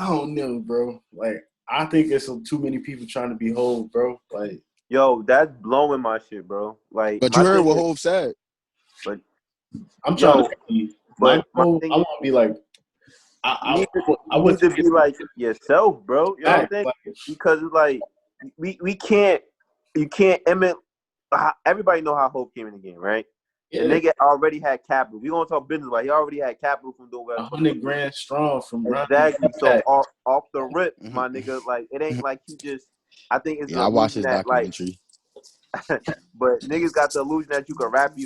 don't know, bro. Like, I think it's too many people trying to be whole, bro. Like, Yo, that's blowing my shit, bro. Like, But my you heard thing what is- Hov said. But I'm trying Yo, to be. but My goal, my thing I want to be like. I you would need to be like yourself, bro. You know what I'm saying? like, Because it's like we can't, you can't emit. Everybody know how Hope came in the game, right? yeah, The nigga already had capital. We gonna talk business, but he already had capital from doing whatever. 100 grand strong from Exactly. So off the rip, Mhm. my nigga, like it ain't like he just. I think it's Yeah, the I watched illusion his that like, documentary. but niggas got the illusion that you can rap, and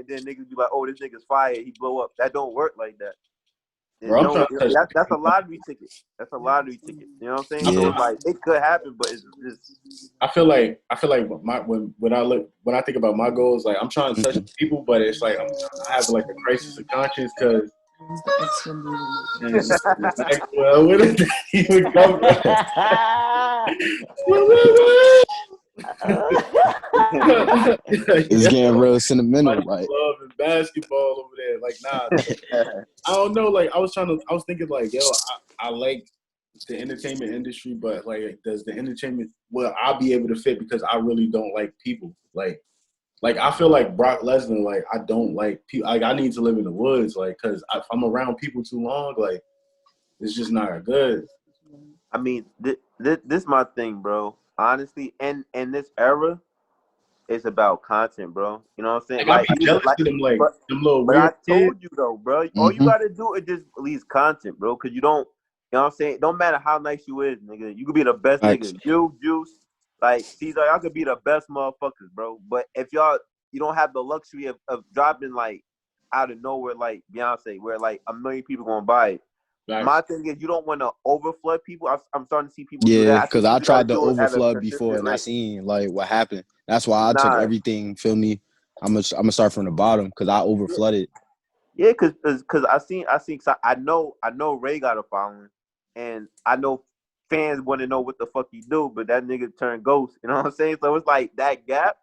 then niggas be like, oh, this nigga's fire, he blow up. That don't work like that. Bro, I'm trying to touch That's a lottery ticket. That's a lottery ticket. You know what I'm saying? So Yeah. it's like it could happen, but it's just I feel like when I think about my goals, like I'm trying to touch people, but it's like I have like a crisis of conscience because. Well, where did that even come It's getting real sentimental. Like, love and basketball over there. Like, nah, I don't know. Like, I was thinking, like, yo, I like the entertainment industry, but like, does the entertainment? Will I be able to fit because I really don't like people. Like I feel like Brock Lesnar. Like, I don't like people. Like, I need to live in the woods. Like, cause if I'm around people too long, like, it's just not good. I mean, this my thing, bro. Honestly, in this era, it's about content, bro. You know what I'm saying? Like, I be jealous of them, like, them little But I weird kids. told you though, bro. All you gotta do is just release content, bro. Cause you don't, you know what I'm saying? It don't matter how nice you is, nigga. You could be the best Thanks. nigga. You, Juice, like Caesar, y'all could be the best motherfuckers, bro. But if you don't have the luxury of dropping like out of nowhere, like Beyonce, where like a million people gonna buy it. Like, My thing is, you don't want to overflood people. I'm starting to see people do yeah, that. because I tried to overflood before and I Like, seen like what happened. That's why I took everything. Feel me? I'm gonna start from the bottom because I overflooded. Yeah, cause I seen. Cause I know Ray got a following, and I know fans want to know what the fuck he do, but that nigga turned ghost. You know what I'm saying? So it's like that gap.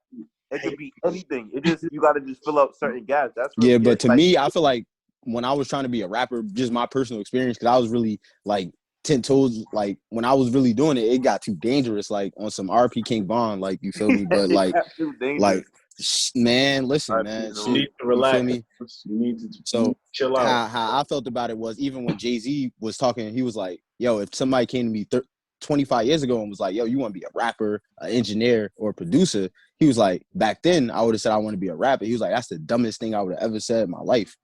It could be anything. It just you got to just fill up certain gaps. That's really But to like, me, I feel like when I was trying to be a rapper, just my personal experience, because I was really like 10 toes. Like when I was really doing it, it got too dangerous. Like on some RP King Von, like you feel me? But like man, listen, man, you need to relax. You feel me? You need to chill how out. I felt about it was even when Jay-Z was talking, he was like, "Yo, if somebody came to me 25 years ago and was like, yo, you want to be a rapper, an engineer, or a producer? He was like, back then, I would have said I want to be a rapper. He was like, that's the dumbest thing I would have ever said in my life.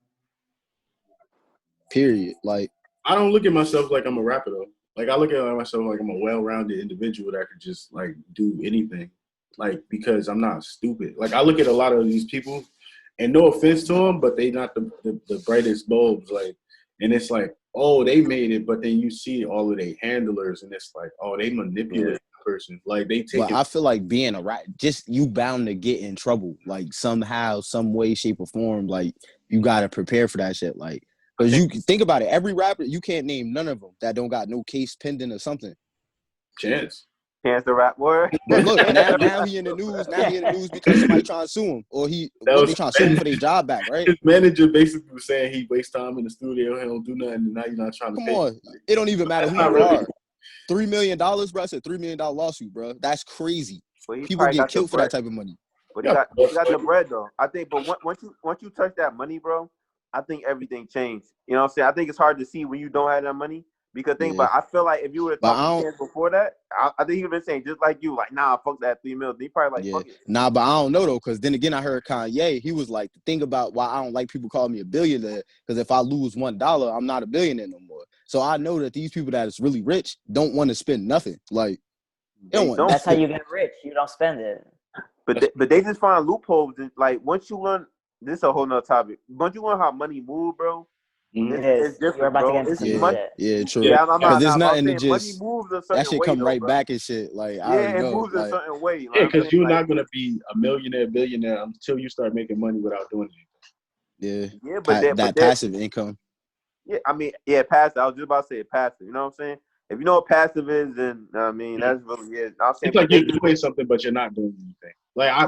Period. Like, I don't look at myself like I'm a rapper though. Like I look at myself like I'm a well-rounded individual that could just like do anything. Like because I'm not stupid. Like I look at a lot of these people, and no offense to them, but they not the brightest bulbs. Like, and it's like, oh, they made it, but then you see all of their handlers, and it's like, oh, they manipulate the person. Like they take but it. I feel like being a rap, just you bound to get in trouble, like somehow, some way, shape, or form. Like you gotta prepare for that shit. Like, because you think about it, every rapper, you can't name none of them that don't got no case pending or something. Chance the rap word. But look, now he in the news. Now he in the news because somebody trying to sue him, or they trying to sue him for their job back, right? His manager basically was saying he wastes time in the studio, he don't do nothing, and now you're not trying to Come pay. on, it don't even matter who you are. $3 million, bro. It's a $3 million lawsuit, bro. That's crazy. People get killed for that type of money. But he got the bread though. I think, but once you touch that money, bro, I think everything changed. You know what I'm saying? I think it's hard to see when you don't have that money. Because I feel like if you would have talked to Chance before that, I think he would have been saying just like you, like, nah, fuck that $3 million. He probably like, fuck it. Nah, but I don't know though, because then again, I heard Kanye. He was like, the thing about why I don't like people calling me a billionaire, because if I lose $1, I'm not a billionaire no more. So I know that these people that is really rich don't want to spend nothing. Like, that's how you get rich. You don't spend it. But they just find loopholes. Like once you learn, this is a whole nother topic. Once you learn how money move, bro. It's different, You're about bro. to get into some shit. Yeah, true. Yeah, Because there's nothing to money just moves a certain that shit way, come though, right bro. back and shit. Like I already know. It moves a certain way. Yeah, because you're not gonna be a millionaire, billionaire until you start making money without doing anything. Yeah, but that passive income. Yeah, I mean, passive. I was just about to say passive. You know what I'm saying? If you know what passive is, then I mean that's really I'm saying it's like you're doing something, but you're not doing anything. Like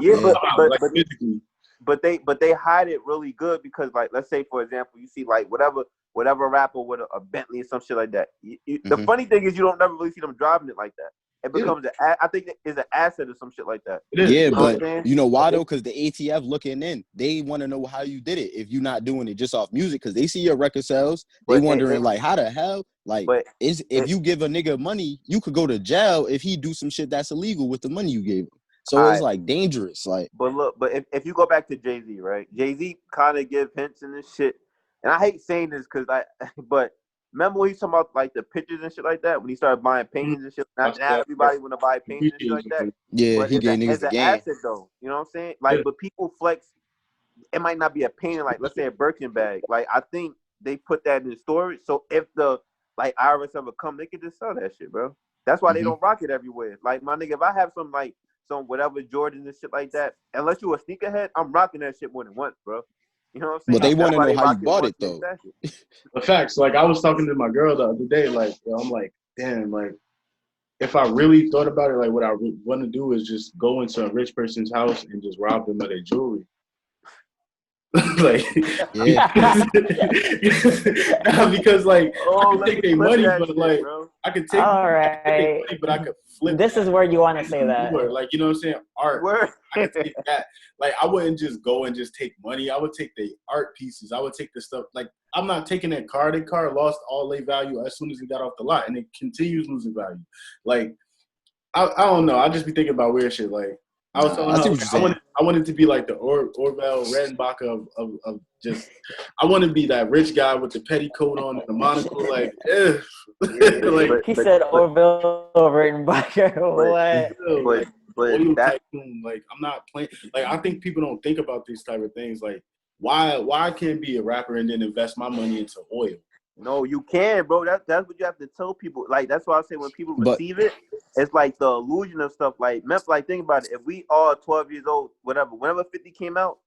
physically. But they hide it really good because, like, let's say for example, you see like whatever rapper with a Bentley or some shit like that. The funny thing is you don't never really see them driving it like that. It becomes I think it's an asset or some shit like that. Yeah, but you know why though? Because the ATF looking in, they want to know how you did it. If you're not doing it just off music, because they see your record sales, they wondering like how the hell, like if you give a nigga money, you could go to jail if he do some shit that's illegal with the money you gave him. So it's like dangerous. Like, but look, but if you go back to Jay-Z, right? Jay-Z kind of give hints in this shit, and I hate saying this because but remember when he's talking about like the pictures and shit like that when he started buying paintings and shit. Now everybody want to buy paintings and shit like that. Yeah, but he gave niggas the an game. asset though. You know what I'm saying? Like, but people flex. It might not be a painting, like let's say a Birkin bag. Like I think they put that in storage, so if the like IRS ever come, they could just sell that shit, bro. That's why they don't rock it everywhere. Like my nigga, if I have some whatever Jordans and shit like that, unless you a sneakerhead, I'm rocking that shit more than once, bro. You know what I'm saying? But they want to know how you bought it though. The facts. Like I was talking to my girl the other day. Like I'm like, damn. Like if I really thought about it, like what I want to do is just go into a rich person's house and just rob them of their jewelry. Like, because like I can take their money, but like I can take money, but I could flip. This is where you want to say that. Like, you know what I'm saying? Art. I could take that. Like I wouldn't just go and just take money. I would take the art pieces. I would take the stuff. Like I'm not taking that car. That car lost all their value as soon as it got off the lot, and it continues losing value. Like I don't know. I just be thinking about weird shit. Like I was telling her, I wanted to be like the Orville Redenbacher of just. I want to be that rich guy with the petticoat on and the monocle. Like, like he said Orville Redenbacher. What? But that like I'm not playing. Like I think people don't think about these type of things. Like why can't be a rapper and then invest my money into oil? No, you can, bro. That's what you have to tell people. Like that's why I say when people receive it, it's like the illusion of stuff. Like think about it. If we are 12 years old, whenever 50 came out,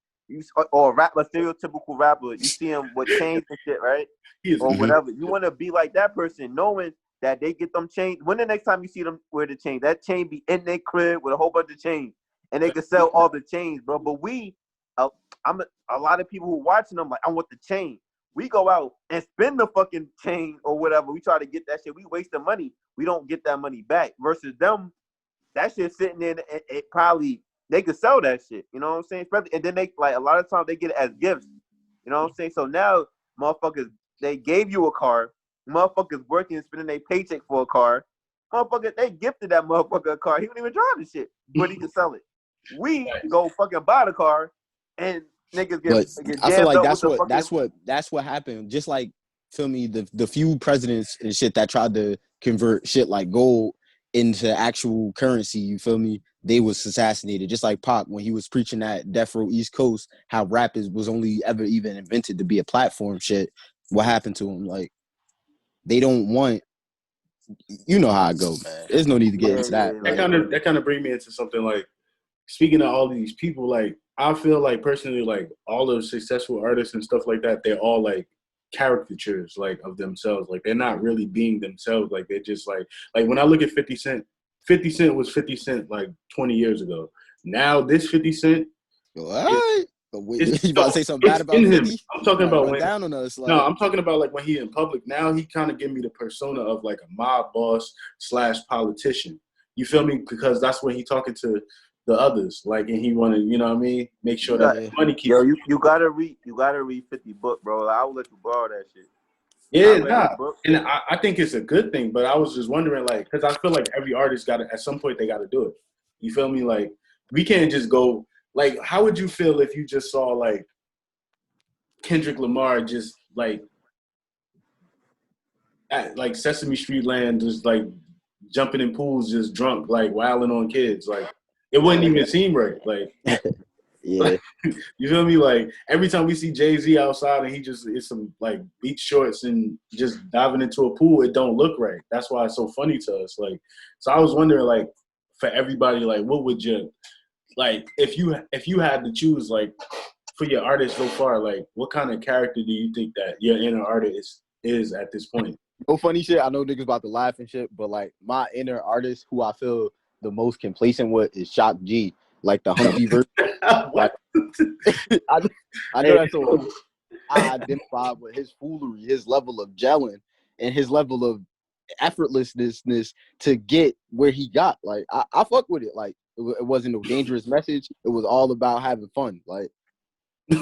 or a stereotypical rapper, you see him with chains and shit, right? Or whatever. You want to be like that person, knowing that they get them chains. When the next time you see them wear the chain, that chain be in their crib with a whole bunch of chains, and they can sell all the chains, bro. But I'm a lot of people who watching them like, I want the chain. We go out and spend the fucking chain or whatever. We try to get that shit. We waste the money. We don't get that money back. Versus them, that shit sitting there, and it probably they could sell that shit. You know what I'm saying? And then they like a lot of times they get it as gifts. You know what I'm saying? So now motherfuckers, they gave you a car. Motherfuckers working and spending their paycheck for a car. Motherfucker, they gifted that motherfucker a car. He wouldn't even drive the shit, but he could sell it. We go fucking buy the car, and niggas But get I feel jammed like up with the fucking. that's what happened. Just like feel me, the few presidents and shit that tried to convert shit like gold into actual currency, you feel me? They was assassinated. Just like Pac when he was preaching that Death Row East Coast, how rap was only ever even invented to be a platform shit. What happened to him? Like they don't want, you know how I go, man. There's no need to get into that. That Like, kind of bring me into something like, speaking of all these people, like I feel like personally, like all the successful artists and stuff like that, they're all like caricatures like of themselves. Like they're not really being themselves. Like they're just like when I look at 50 Cent, 50 Cent was 50 Cent like 20 years ago. Now this 50 Cent, what? You about to say something bad it's about in him. 50? I'm talking about run when down on us. Like, no, I'm talking about like when he in public. Now he kind of give me the persona of like a mob boss / politician. You feel me? Because that's when he talking to the others, like, and he want to, you know what I mean, make sure that money keeps. Yo, you gotta read 50 book, bro. I will let you borrow that shit. Yeah, nah. And I think it's a good thing, but I was just wondering, like, because I feel like every artist got to, at some point, they got to do it. You feel me? Like, we can't just go, like, how would you feel if you just saw, like, Kendrick Lamar just, like, at, like, Sesame Street land, just, like, jumping in pools, just drunk, like, wilding on kids? Like, it wouldn't even seem right. Like, yeah. you feel me? Like every time we see Jay-Z outside and he just is some like beach shorts and just diving into a pool, it don't look right. That's why it's so funny to us. Like, so I was wondering, like, for everybody, like, what would you like if you had to choose, like, for your artist so far, like, what kind of character do you think that your inner artist is at this point? No funny shit. I know niggas about to laugh and shit, but like my inner artist who I feel the most complacent with is Shock G. Like the Humpty verse. Like, I know that's so I identify with his foolery, his level of gelling, and his level of effortlessness to get where he got. Like I fuck with it. Like it wasn't no dangerous message. It was all about having fun. Like I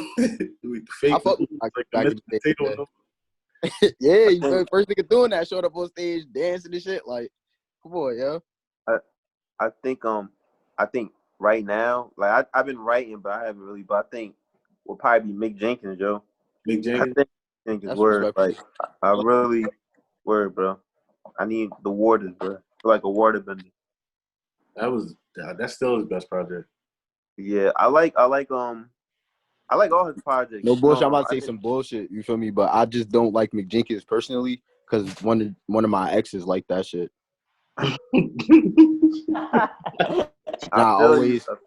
fuck with it, like back in the day, man. Yeah, you feel first nigga doing that, showed up on stage dancing and shit. Like, come on, yo. I think right now, like I've been writing, but I haven't really. But I think will probably be Mick Jenkins, Joe. Mick Jenkins. I think Jenkins word. Like I really word, bro. I need the waters, bro. Like a water bender. That's still his best project. Yeah, I like all his projects. No bullshit. I'm about to say some bullshit. You feel me? But I just don't like Mick Jenkins personally because one of my exes like that shit.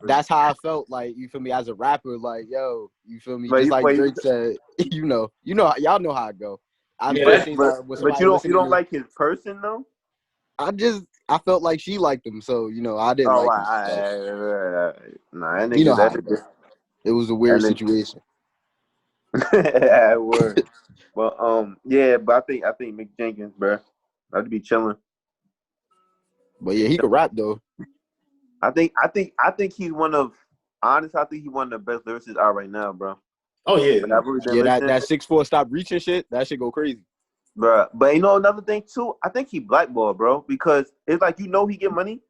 That's how I felt, like, you feel me, as a rapper, like, yo, you feel me, just like Drake said, y'all know how I go. But you don't like his person though? I felt like she liked him, so I didn't like him. Nah, that it was a weird situation. Word. Well, yeah, but I think Mick Jenkins, bro, I'd be chilling. But yeah, he could rap though. I think he's one of the best lyricists out right now, bro. Oh yeah, that 6'4" stop reaching shit, that shit go crazy, bro. But another thing too, I think he blackballed, bro, because it's like he get money,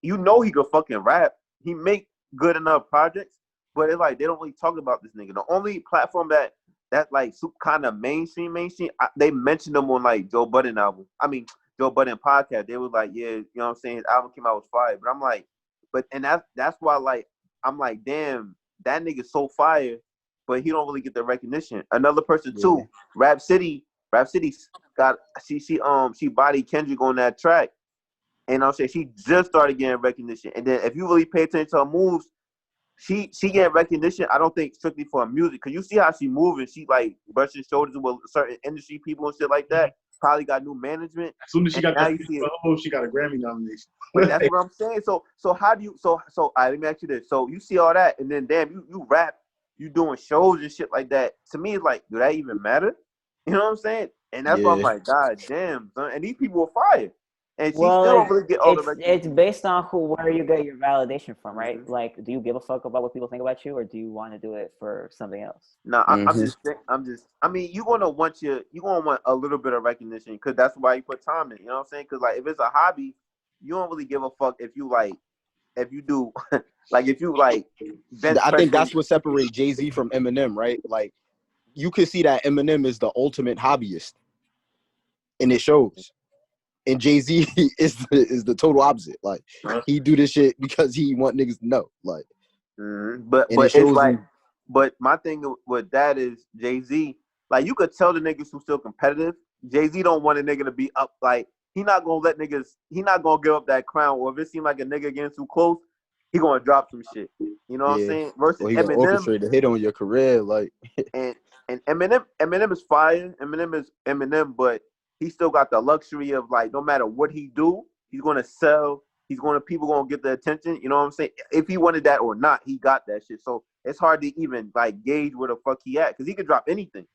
he could fucking rap, he make good enough projects, but it's like they don't really talk about this nigga. The only platform that like kind of mainstream, they mentioned him on like Joe Budden album. I mean Joe Budden podcast. They was like, yeah, you know what I'm saying, his album came out was fire, but I'm like. But and that's why, like, I'm like, damn, that nigga's so fire, but he don't really get the recognition. Another person too, Rap City got she bodied Kendrick on that track, and I'm saying she just started getting recognition. And then if you really pay attention to her moves, she getting recognition. I don't think strictly for her music, cause you see how she moving, she like brushing shoulders with certain industry people and shit like that. Probably got new management. As soon as she got she got a Grammy nomination. But that's what I'm saying. So how do you all right, let me ask you this. So you see all that, and then damn, you rap, you doing shows and shit like that. To me, it's like, do that even matter? You know what I'm saying? And that's why I'm like, God damn, son. And these people are fire. And she still don't really get all the recognition. It's based on where you get your validation from, right? Mm-hmm. Like, do you give a fuck about what people think about you, or do you want to do it for something else? No, I'm just. I mean, you're gonna want a little bit of recognition because that's why you put time in. You know what I'm saying? Because like, if it's a hobby, you don't really give a fuck if you do like if you like bench I think pressing. that's what separates Jay-Z from Eminem, right? Like you could see that Eminem is the ultimate hobbyist, and it shows. And Jay-Z is the total opposite. Like he do this shit because he want niggas to know. Like, but and it it's shows like, you. but my thing with that is Jay-Z. Like you could tell the niggas who still competitive. Jay-Z don't want a nigga to be up. Like he not gonna let niggas. He not gonna give up that crown. Or if it seems like a nigga getting too close, he gonna drop some shit. You know what I'm saying? Versus Or he gonna Eminem. orchestrate a hit on your career, like. and Eminem is fire. Eminem is Eminem, but he still got the luxury of like no matter what he do, he's gonna sell. People gonna get the attention. You know what I'm saying? If he wanted that or not, he got that shit. So it's hard to even like gauge where the fuck he at because he could drop anything.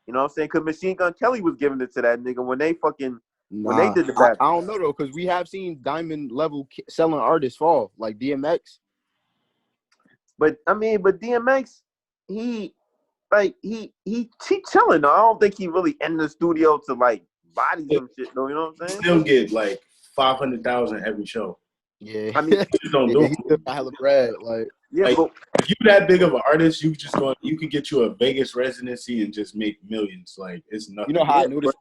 You know what I'm saying? Because Machine Gun Kelly was giving it to that nigga when they did the battle. I don't know though, because we have seen diamond level selling artists fall, like DMX. But DMX, he chilling though. I don't think he really in the studio to like body some shit though. You know what I'm saying? Still get like 500,000 every show. I mean, You just don't do He it. still got hella bread, like. yeah, Like, but if you that big of an artist, you can get you a Vegas residency and just make millions. Like it's nothing. You know how I noticed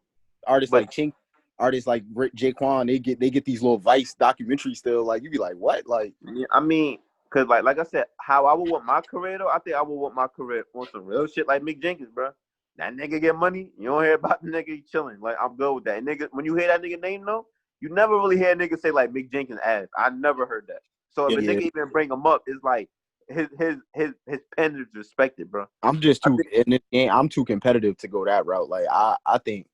artists like Chink, artists like Jaquan, they get these little Vice documentaries still. Like you be like, what? Like, yeah, I mean, cause like I said, how I would want my career though. I think I would want my career on some real shit like Mick Jenkins, bro. That nigga get money, you don't hear about the nigga chilling. Like I'm good with that. And nigga, when you hear that nigga name though, you never really hear a nigga say like Mick Jenkins ass. I never heard that. So if a nigga even bring him up, it's like his pen is respected, bro. I'm just too in this game. I'm too competitive to go that route. Like I think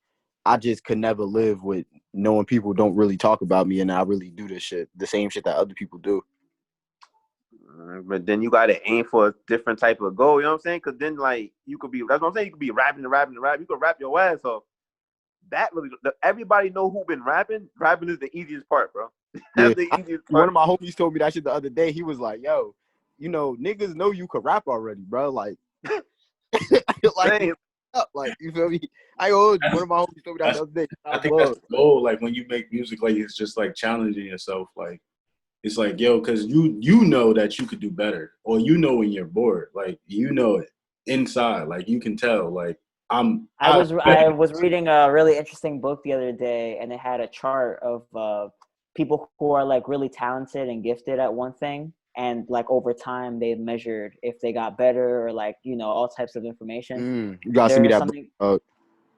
I just could never live with knowing people don't really talk about me and I really do this shit, the same shit that other people do. But then you gotta aim for a different type of goal. You know what I'm saying? Because then like you could be. That's what I'm saying. You could be rapping. You could rap your ass off. That really, everybody know who been rapping. Rapping is the easiest part, bro. That's the easiest part. One of my homies told me that shit the other day. He was like, "Yo, you know, niggas know you could rap already, bro. Like, like you feel me? I owed one of my homies told me that the other day. I think that's the goal. Like when you make music, like it's just like challenging yourself. Like it's like, yo, because you know that you could do better, or you know when you're bored, like you know it inside, like you can tell, like. I was reading a really interesting book the other day, and it had a chart of people who are like really talented and gifted at one thing, and like over time they measured if they got better or like all types of information. You gotta send me that.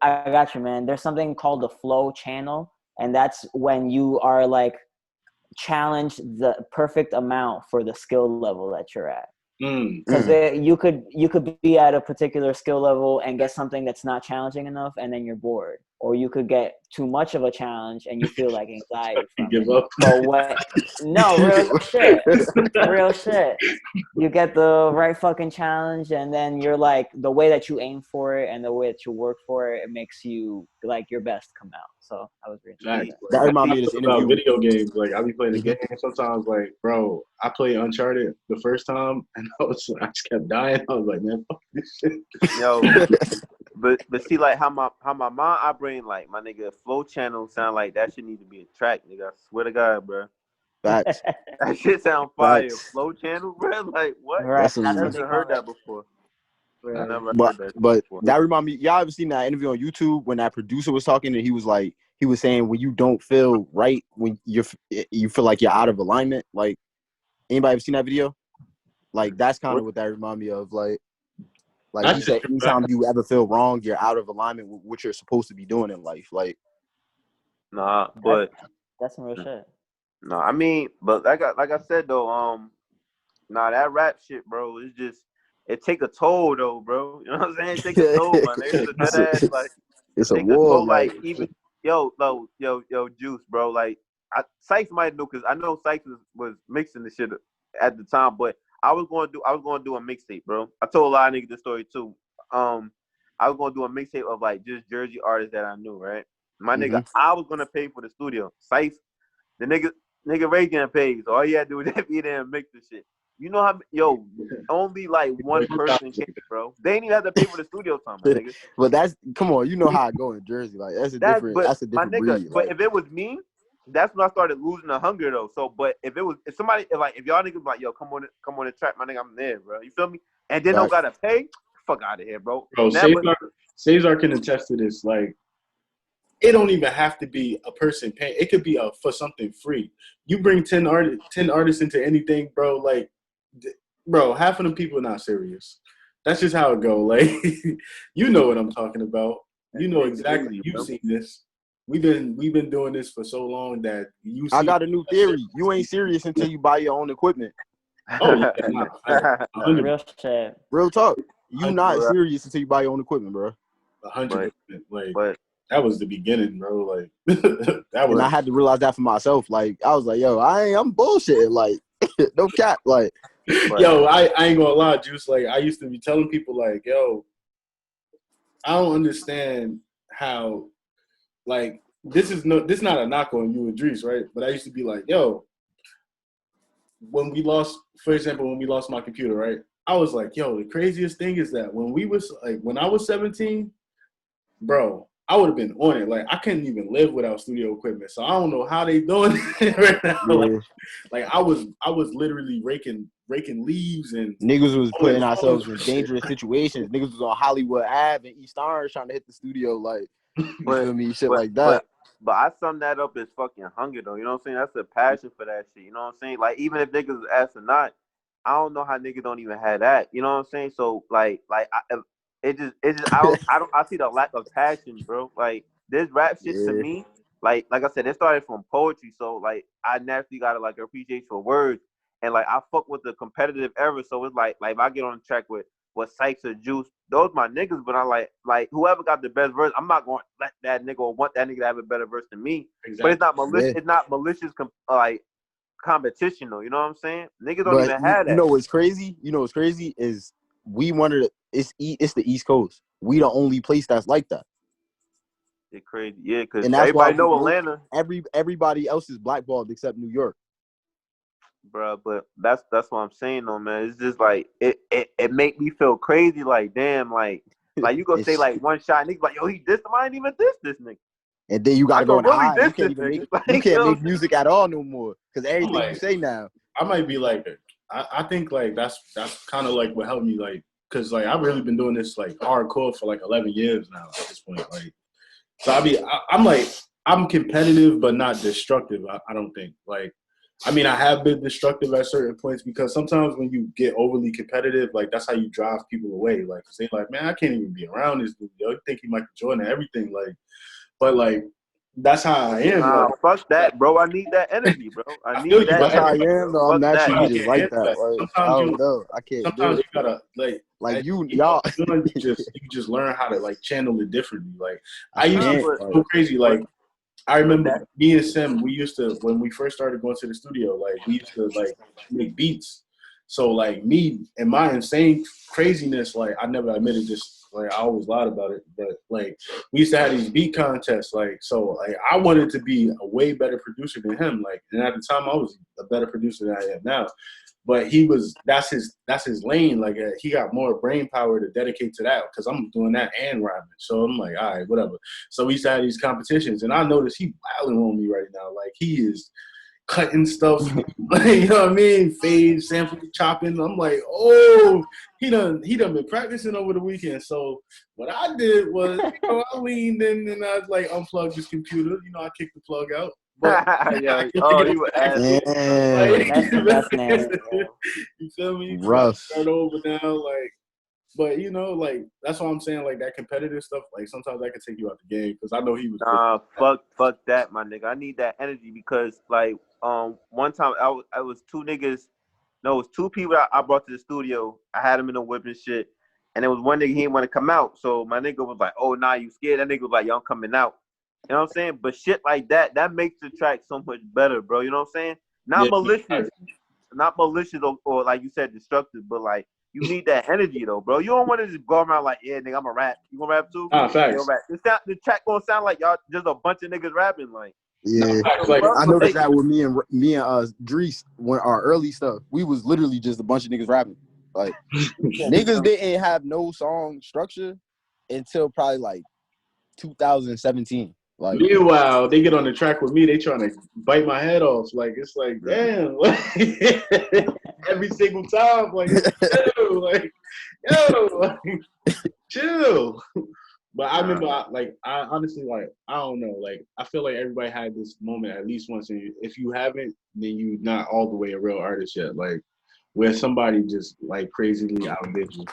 I got you, man. There's something called the flow channel, and that's when you are like challenged the perfect amount for the skill level that you're at. Because you could be at a particular skill level and get something that's not challenging enough, and then you're bored, or you could get too much of a challenge and you feel like anxiety from give it. up. But real shit. You get the right fucking challenge, and then you're like the way that you aim for it and the way that you work for it, it makes you like your best come out. So I was really that reminds me of this interview about video games. Like I be playing the game sometimes. Like, bro, I played Uncharted the first time, and I just kept dying. I was like, man, fuck this shit. Yo, but see, like how my mind operating, like my nigga flow channel sound like that shit need to be a track, nigga. I swear to God, bro. Facts. That shit sound fire. Flow channel, bro. Like what? Right. I never heard that before. But that remind me, y'all ever seen that interview on YouTube when that producer was talking and he was saying when you don't feel right, when you feel like you're out of alignment. Like anybody ever seen that video? Like that's kind of what that remind me of. Like you said, anytime you ever feel wrong, you're out of alignment with what you're supposed to be doing in life. Like but that's some real shit. No, I mean, but like I said though, that rap shit, bro, it's just it take a toll though, bro. You know what I'm saying? It take a toll, man. It's a war, like even yo, Juice, bro. Like Sykez might know because I know Sykez was mixing the shit at the time, but I was going to do a mixtape, bro. I told a lot of niggas this story too. I was going to do a mixtape of like just Jersey artists that I knew, right? My nigga, I was going to pay for the studio. Sykez, the nigga Ray getting paid, so all you had to do was be there and mix the shit. You know how, only like one person came, bro. They ain't even have to pay for the studio time, my nigga. But come on, you know how I go in Jersey. Like that's a different breed. But if it was me, that's when I started losing the hunger though. So, but if y'all niggas like, yo, come on the track, my nigga, I'm there, bro. You feel me? And then don't gotta pay. Fuck out of here, bro. Bro, Cesar can attest to this. Like, it don't even have to be a person paying. It could be for something free. You bring 10 artists into anything, bro. Like, bro, half of them people are not serious. That's just how it go. Like, you know what I'm talking about. You know exactly. You've seen this. We've been doing this for so long that I got a new theory. You ain't serious until you buy your own equipment. Oh, yeah, Real shit. Real talk. You not serious until you buy your own equipment, bro. 100%. Like, that was the beginning, bro. Like, that was. And I had to realize that for myself. Like, I was like, yo, I'm bullshitting. Like, no cap. Like, yo, I ain't gonna lie, Juice. Like, I used to be telling people, like, yo, I don't understand how, like, this not a knock on you and Drees, right? But I used to be like, yo, when we lost my computer, right? I was like, yo, the craziest thing is that when I was 17, bro, I would have been on it. Like, I couldn't even live without studio equipment. So I don't know how they doing it right now. Yeah. Like I was literally raking leaves and niggas was putting ourselves in dangerous situations. Niggas was on Hollywood Ave and East Orange trying to hit the studio, like, you feel me? Shit like that. But I sum that up as fucking hunger, though. You know what I'm saying? That's a passion for that shit. You know what I'm saying? Like, even if niggas ask or not, I don't know how niggas don't even have that. You know what I'm saying? So, I see the lack of passion, bro. Like, this rap shit to me, like I said, it started from poetry. So, like, I naturally gotta like appreciate your words, and like I fuck with the competitive era. So it's like if I get on the track with Sykez or Juice, those my niggas. But I like whoever got the best verse, I'm not going to let that nigga or want that nigga to have a better verse than me. Exactly. But it's not malicious. Yeah. It's not malicious. Competition though. You know what I'm saying? Niggas don't even have that. You know what's crazy? Is we wanted to, it's the East Coast. We the only place that's like that. It's crazy, yeah. Because everybody know Atlanta. Everybody else is blackballed except New York, bro. But that's what I'm saying though, man. It's just like it make me feel crazy. Like damn, like you gonna say like one shot, nigga, like yo, he dissed him. I ain't even this nigga. And then you gotta go in the high. You can't even make music at all no more because everything you say now. I might be like, I think like that's kind of like what helped me, like, cause like I've really been doing this like hardcore for like 11 years now at this point. Like, so I'm competitive but not destructive. I don't think. Like, I mean, I have been destructive at certain points because sometimes when you get overly competitive, like that's how you drive people away. Like, cause they like, man, I can't even be around this dude. Yo, you think he Michael Jordan and everything, like. But like, that's how I am. Nah, fuck that, bro. I need that energy, bro. I need that. That's how I am, though. I'm naturally just like that. Like, I don't know. I can't. Sometimes you gotta like y'all. You just learn how to like channel it differently. Like I used to go crazy. Like I remember me and Sim. We used to when we first started going to the studio. Like we used to like make beats. So like me and my insane craziness. Like I never admitted this. Like I always lied about it, but like we used to have these beat contests. Like so, like I wanted to be a way better producer than him. Like, and at the time I was a better producer than I am now. But that's his lane. Like he got more brain power to dedicate to that because I'm doing that and rapping. So I'm like, all right, whatever. So we used to have these competitions, and I noticed he wilding on me right now. Like he is cutting stuff, you know what I mean? Fade, sample, chopping. I'm like, oh, he done been practicing over the weekend. So what I did was, I leaned in and I like unplugged his computer. I kicked the plug out. But you were asking. You feel me? Rough. Start over now, like. But like that's what I'm saying. Like that competitive stuff, like sometimes that can take you out the game because I know he was. Fuck that, my nigga. I need that energy because like one time I was two niggas. No, it was two people I brought to the studio. I had them in the whip and shit, and there was one nigga he didn't want to come out. So my nigga was like, "Oh, nah, you scared?" That nigga was like, "Yo, I'm coming out." You know what I'm saying? But shit like that makes the track so much better, bro. You know what I'm saying? Not malicious or like you said, destructive, but like. You need that energy though, bro. You don't want to just go around like, yeah, nigga, I'm a rap. You gonna rap too? Facts. Rap. The track gonna sound like y'all just a bunch of niggas rapping, like. Yeah, I noticed that with me and Drees when our early stuff, we was literally just a bunch of niggas rapping. Like niggas didn't have no song structure until probably like 2017. Like, meanwhile, they get on the track with me. They trying to bite my head off. Like it's like, damn. Like, every single time, like, yo, like, yo, like, chill. But I remember, I honestly, like, I don't know. Like, I feel like everybody had this moment at least once. And if you haven't, then you're not all the way a real artist yet. Like, where somebody just, like, crazily outdid you.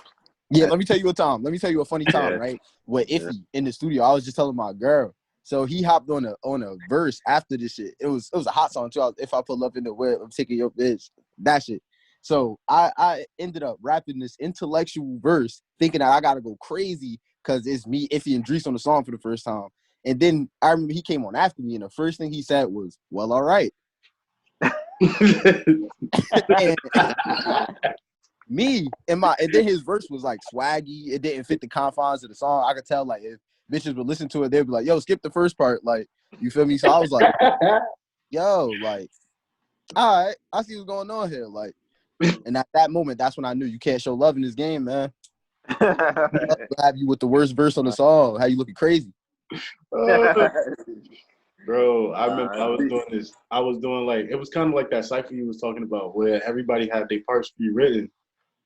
yeah, let me tell you a time. Let me tell you a funny time, Yeah. right? With Iffy in the studio, I was just telling my girl. So he hopped on a verse after this shit. It was a hot song too. If I pull up in the whip, I'm taking your bitch. That shit. So I ended up rapping this intellectual verse, thinking that I gotta go crazy because it's me, Iffy, and Drees on the song for the first time. And then I remember he came on after me, and the first thing he said was, "Well, all right." And me and then his verse was like swaggy. It didn't fit the confines of the song. I could tell like if bitches would listen to it, they'd be like, "Yo, skip the first part." Like, you feel me? So I was like, "Yo, like, all right, I see what's going on here." Like, and at that moment, that's when I knew you can't show love in this game, man. Have you with the worst verse on the song? How you looking crazy? Bro, I remember I was doing this. I was doing like, it was kind of like that cypher you was talking about where everybody had their parts pre-written.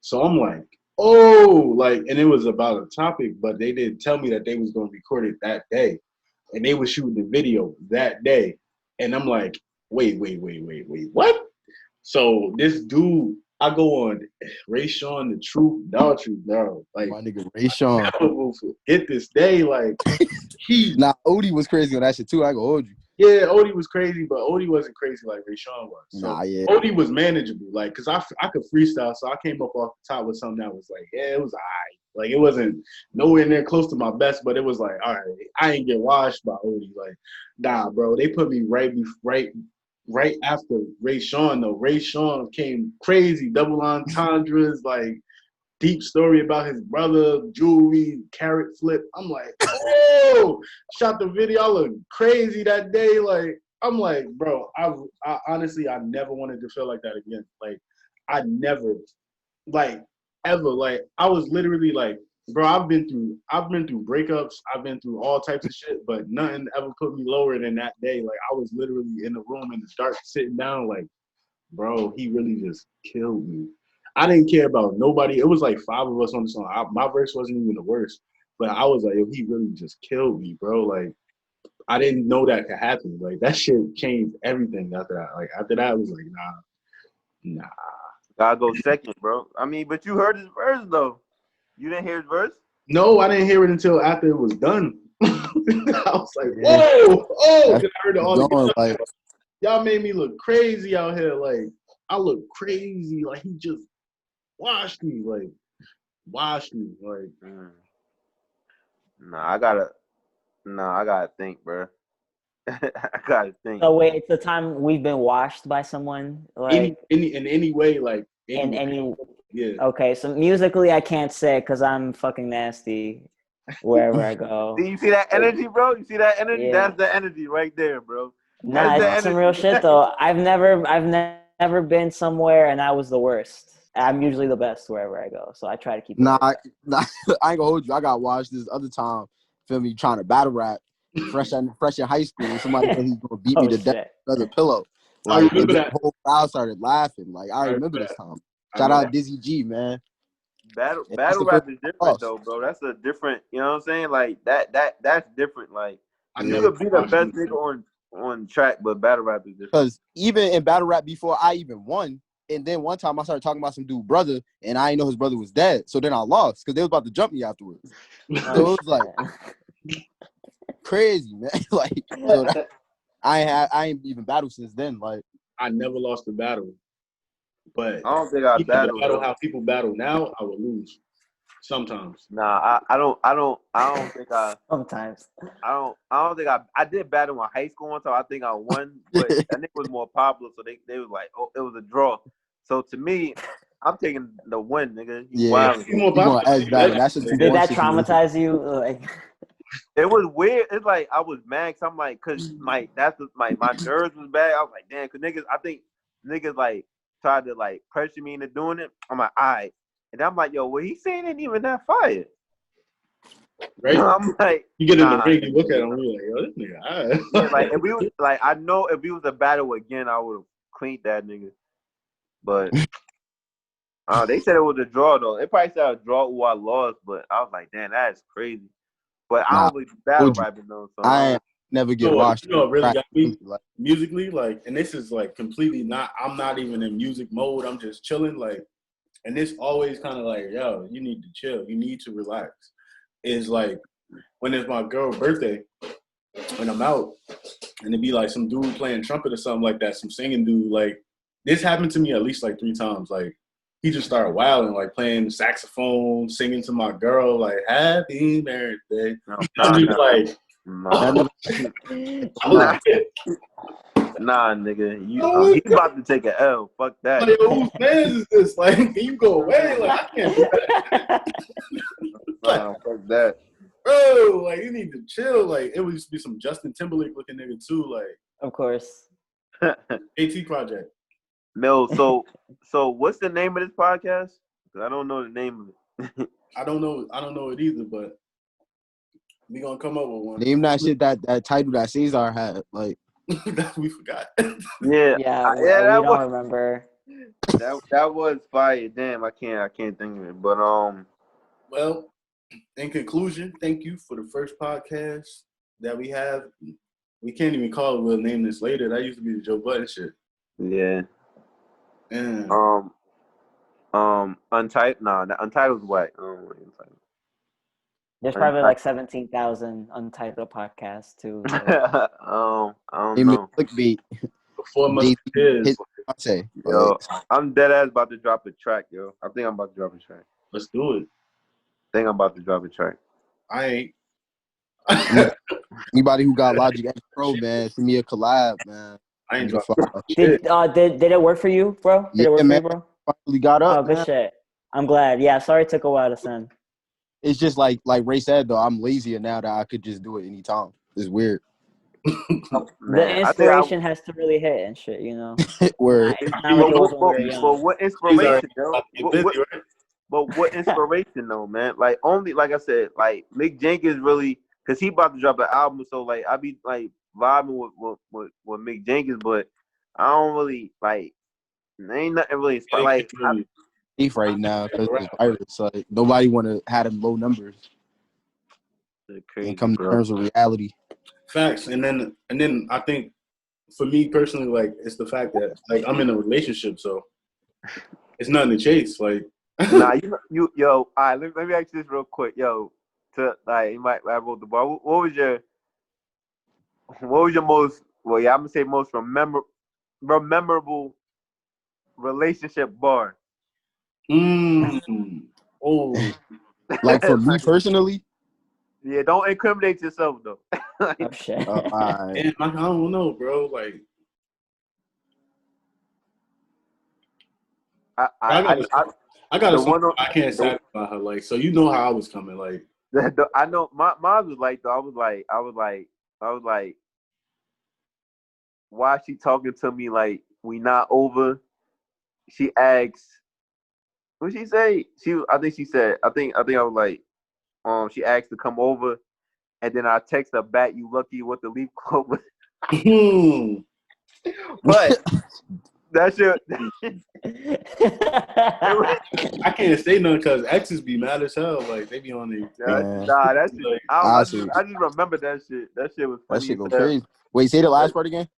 So I'm like, oh, like, and it was about a topic, but they didn't tell me that they was going to record it that day. And they were shooting the video that day. And I'm like, wait, what? So this dude, I go on Ray Sean, the Truth, Daltrey, bro. Like, My nigga Ray Sean. I never will forget this day. Like, Nah, Odie was crazy on that shit too. I go hold you. yeah, Odie was crazy, but Odie wasn't crazy like Ray Sean was. So Nah, yeah. Odie was manageable, like, cause I could freestyle, so I came up off the top with something that was like, yeah, it was alright. Like, it wasn't nowhere near close to my best, but it was like, all right, I ain't get washed by Odie. Like, nah, bro, they put me right after Ray Sean though. Ray Sean came crazy, double entendres, like deep story about his brother, jewelry, carrot flip. I'm like, oh, shot the video. I look crazy that day. Like, I'm like, bro, I honestly, I never wanted to feel like that again. Like, I never, like, ever. Like, I was literally like, bro, I've been through breakups. I've been through all types of shit, but nothing ever put me lower than that day. Like, I was literally in the room in the dark, sitting down, like, bro, he really just killed me. I didn't care about nobody. It was like 5 of us on the song. My verse wasn't even the worst, but I was like, yo, he really just killed me, bro. Like, I didn't know that could happen. Like, that shit changed everything after that. Like, after that, I was like, nah. Gotta go second, bro. I mean, but you heard his verse though. You didn't hear his verse? No, I didn't hear it until after it was done. I was like, whoa, oh, I heard it all together. Like, y'all made me look crazy out here. Like, I look crazy. Like, he just washed me. Like, Nah, I gotta think, bro. I gotta think. So wait, it's the time we've been washed by someone, like in any way, like in any. yeah. Okay, so musically, I can't say because I'm fucking nasty wherever I go. See, you see that energy, bro? You see that energy? Yeah. That's the energy right there, bro. Nah, That's it's the some energy. real shit though. I've never been somewhere and I was the worst. I'm usually the best wherever I go, so I try to keep it. Nah, like I ain't gonna hold you. I got watched this other time. Feel me? Trying to battle rap, fresh in high school. Somebody said he's gonna beat me to death with another pillow. I Like, remember and that. the whole crowd started laughing. Like, I remember this time. Shout out Dizzy G, man. Battle And that's the rap first is time I different lost. though, bro. That's a different, you know what I'm saying? Like that's different. Like I you never could be the best nigga on track, but battle rap is different. Because even in battle rap before I even won, and then one time I started talking about some dude brother, and I didn't know his brother was dead. So then I lost because they was about to jump me afterwards. So it was like crazy, man. Like, so I ain't even battled since then. Like, I never lost a battle, but I don't think I battle. how people battle now. I would lose sometimes. Nah, I don't think I. sometimes. I don't think I did battle in high school one time. I think I won, but that nigga was more popular, so they was like, oh, it was a draw. So to me, I'm taking the win, nigga. yeah, you gonna edge battle. That's just Did that traumatize you? Like, it was weird. It's like I was mad. Cause I'm like, cause my nerves was bad. I was like, damn, cause niggas, I think niggas like tried to like pressure me into doing it. I'm like, all right, and I'm like, yo, what he saying ain't even that fire. right? I'm like, You get in the nah. ring, you look at him, you're like, yo, this nigga, all right. Yeah, like if we was like, I know if we was a battle again, I would have cleaned that nigga. But they said it was a draw though. They probably said a draw or I lost, but I was like, damn, that's crazy. But I Nah, don't really do battle told you. rapping though, so I ain't never get washed. You know what really got me Like, musically, like, and this is like completely not. I'm not even in music mode. I'm just chilling, like, and this always kind of like, yo, you need to chill. You need to relax. Is like when it's my girl's birthday, when I'm out, and it'd be like some dude playing trumpet or something like that, some singing dude. Like this happened to me at least like 3 times. Like he just started wilding, like playing the saxophone, singing to my girl, like "Happy Birthday." I'm just like, nah, nigga, he's about to take an L. Fuck that. like, whose fans is this? Like, can you go away? Like, I can't do that. Nah, fuck that. Bro, like, you need to chill. Like, it would used to be some Justin Timberlake looking nigga, too. Like, Of course. AT Project. No, so what's the name of this podcast? 'Cause I don't know the name of it. I don't know it either, but we gonna come up with one. name that shit that title that Cesar had. Like, That we forgot. Yeah, Yeah, we that don't was remember. that was fire. Damn, I can't think of it. But Well, in conclusion, thank you for the first podcast that we have. We can't even call it. We'll name this later. That used to be the Joe Budden shit. yeah. And Untitled. Nah, Untitled's whack. Untitled. There's probably like 17,000 untitled podcasts too. So. I don't name it know. clickbait. before Musketeers, Say, Yo, I'm dead ass about to drop a track, yo. I think I'm about to drop a track. let's do it. I ain't. anybody who got Logic X Pro, man, send me a collab, man. I ain't Nigga, dropping fuck. shit. Did it work for you, bro? Did it work for you, bro? Finally got up. Oh, good man. shit. I'm glad. Yeah, sorry it took a while to send. It's just like Ray said though, I'm lazier now that I could just do it anytime. It's weird. The inspiration has to really hit and shit, you know. Where It's not like it was when we were young. But what inspiration, though? Busy, right? But what inspiration, though, man? Like, only, like I said, like, Mick Jenkins really, because he about to drop an album, so, like, I be, like, vibing with Mick Jenkins, but I don't really, like, there ain't nothing really inspiring. Like, beef right now because it's virus. Like nobody want to have them low numbers and come to terms with reality. Facts, and then I think for me personally, like it's the fact that like I'm in a relationship, so it's nothing to chase. Like, nah, you yo, all right. Let me ask you this real quick, yo. To like, you might wrote the bar. What was your most? Well, yeah, I'm gonna say most memorable relationship bar. Oh, Like for me personally. Yeah, don't incriminate yourself though. Oh shit. man, I don't know, bro. Like, I got a I can't satisfy her. Like, so you know how I was coming. Like, I know my mom was like, though. I was like, why is she talking to me like we not over? She asked, what she say? I think I was like, she asked to come over, and then I text her back, "You lucky with the leaf clover." But that shit. I can't say nothing because exes be mad as hell. Like they be on the. Nah, that shit. Like, I just remember that shit. That shit was funny. That shit go crazy. Wait, say the last part again.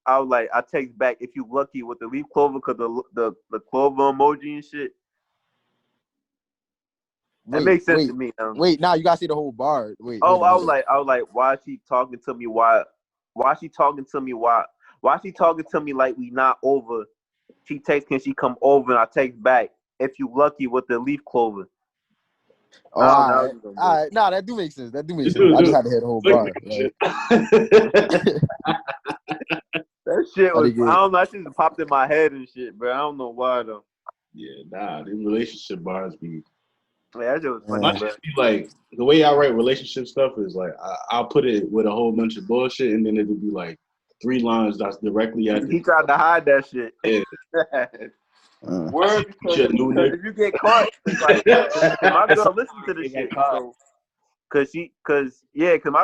I was like, I text back, "If you lucky with the leaf clover," because the clover emoji and shit. It makes sense to me. Wait, now you gotta see the whole bar. Wait. Oh, I was like, why is she talking to me? Why is she talking to me? Why is she talking to me like we not over? She texts, "Can she come over?" And I text back, "If you lucky with the leaf clover." Oh, all right. Nah, that do make sense. I just had to hit the whole bar. That shit was, I don't know, that shit just popped in my head and shit, bro. I don't know why though. Yeah, nah, these relationship bars be. Yeah, that shit was funny. Just be like the way I write relationship stuff is like I'll put it with a whole bunch of bullshit, and then it'll be like 3 lines that's directly at. He tried to hide that shit. Yeah. Word, Shit, new because nigga. if you get caught, it's like, 'cause my girl listened to the You get shit, caught. so, cause my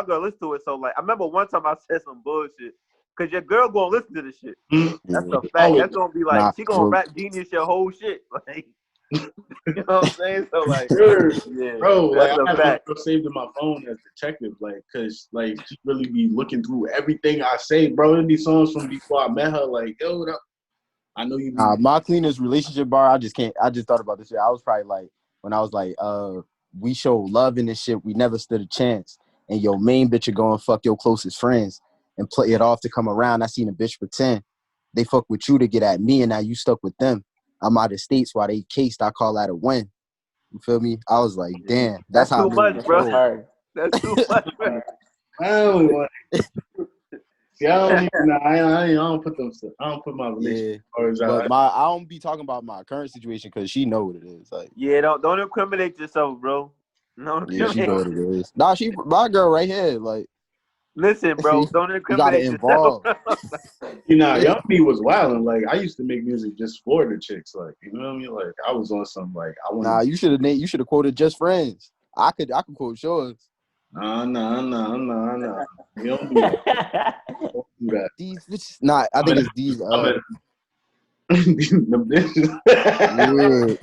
girl listened to it, so like, I remember one time I said some bullshit, cause your girl gonna listen to the shit. That's a fact. Always. That's gonna be like, Nah, she gonna bro. rap genius your whole shit, like, you know what I'm saying? So like, Sure. yeah, Bro, like that's I a have my fact. girl saved in my phone as detective, like, cause like she really be looking through everything I say, bro. It'd be songs from before I met her, like, yo, I know you be. My cleanest relationship bar, I just thought about this shit. I was probably like, when I was like, we show love in this shit, we never stood a chance. And your main bitch are going fuck your closest friends and play it off to come around. I seen a bitch pretend. They fuck with you to get at me, and now you stuck with them. I'm out of states while they cased. I call that a win. You feel me? I was like, damn, that's That's how too much, That's bro. hard. That's too much, bro. I don't want. Yeah, I don't even. I don't put them. I don't put my relationship cards out. But I don't be talking about my current situation because she know what it is. Like, Yeah, don't incriminate yourself, bro. No, yeah, she know what it is. Nah, she my girl right here. Like, listen, bro, don't you gotta incriminate involve. yourself. You know, young me was wilding. Like I used to make music just for the chicks. Like you know what I mean? Like I was on some like I wanted. Nah, you should have quoted Just Friends. I could quote yours. Nah. You don't do that. Don't do that. These bitches. Nah, I think it's these. I'm the bitches. Yeah.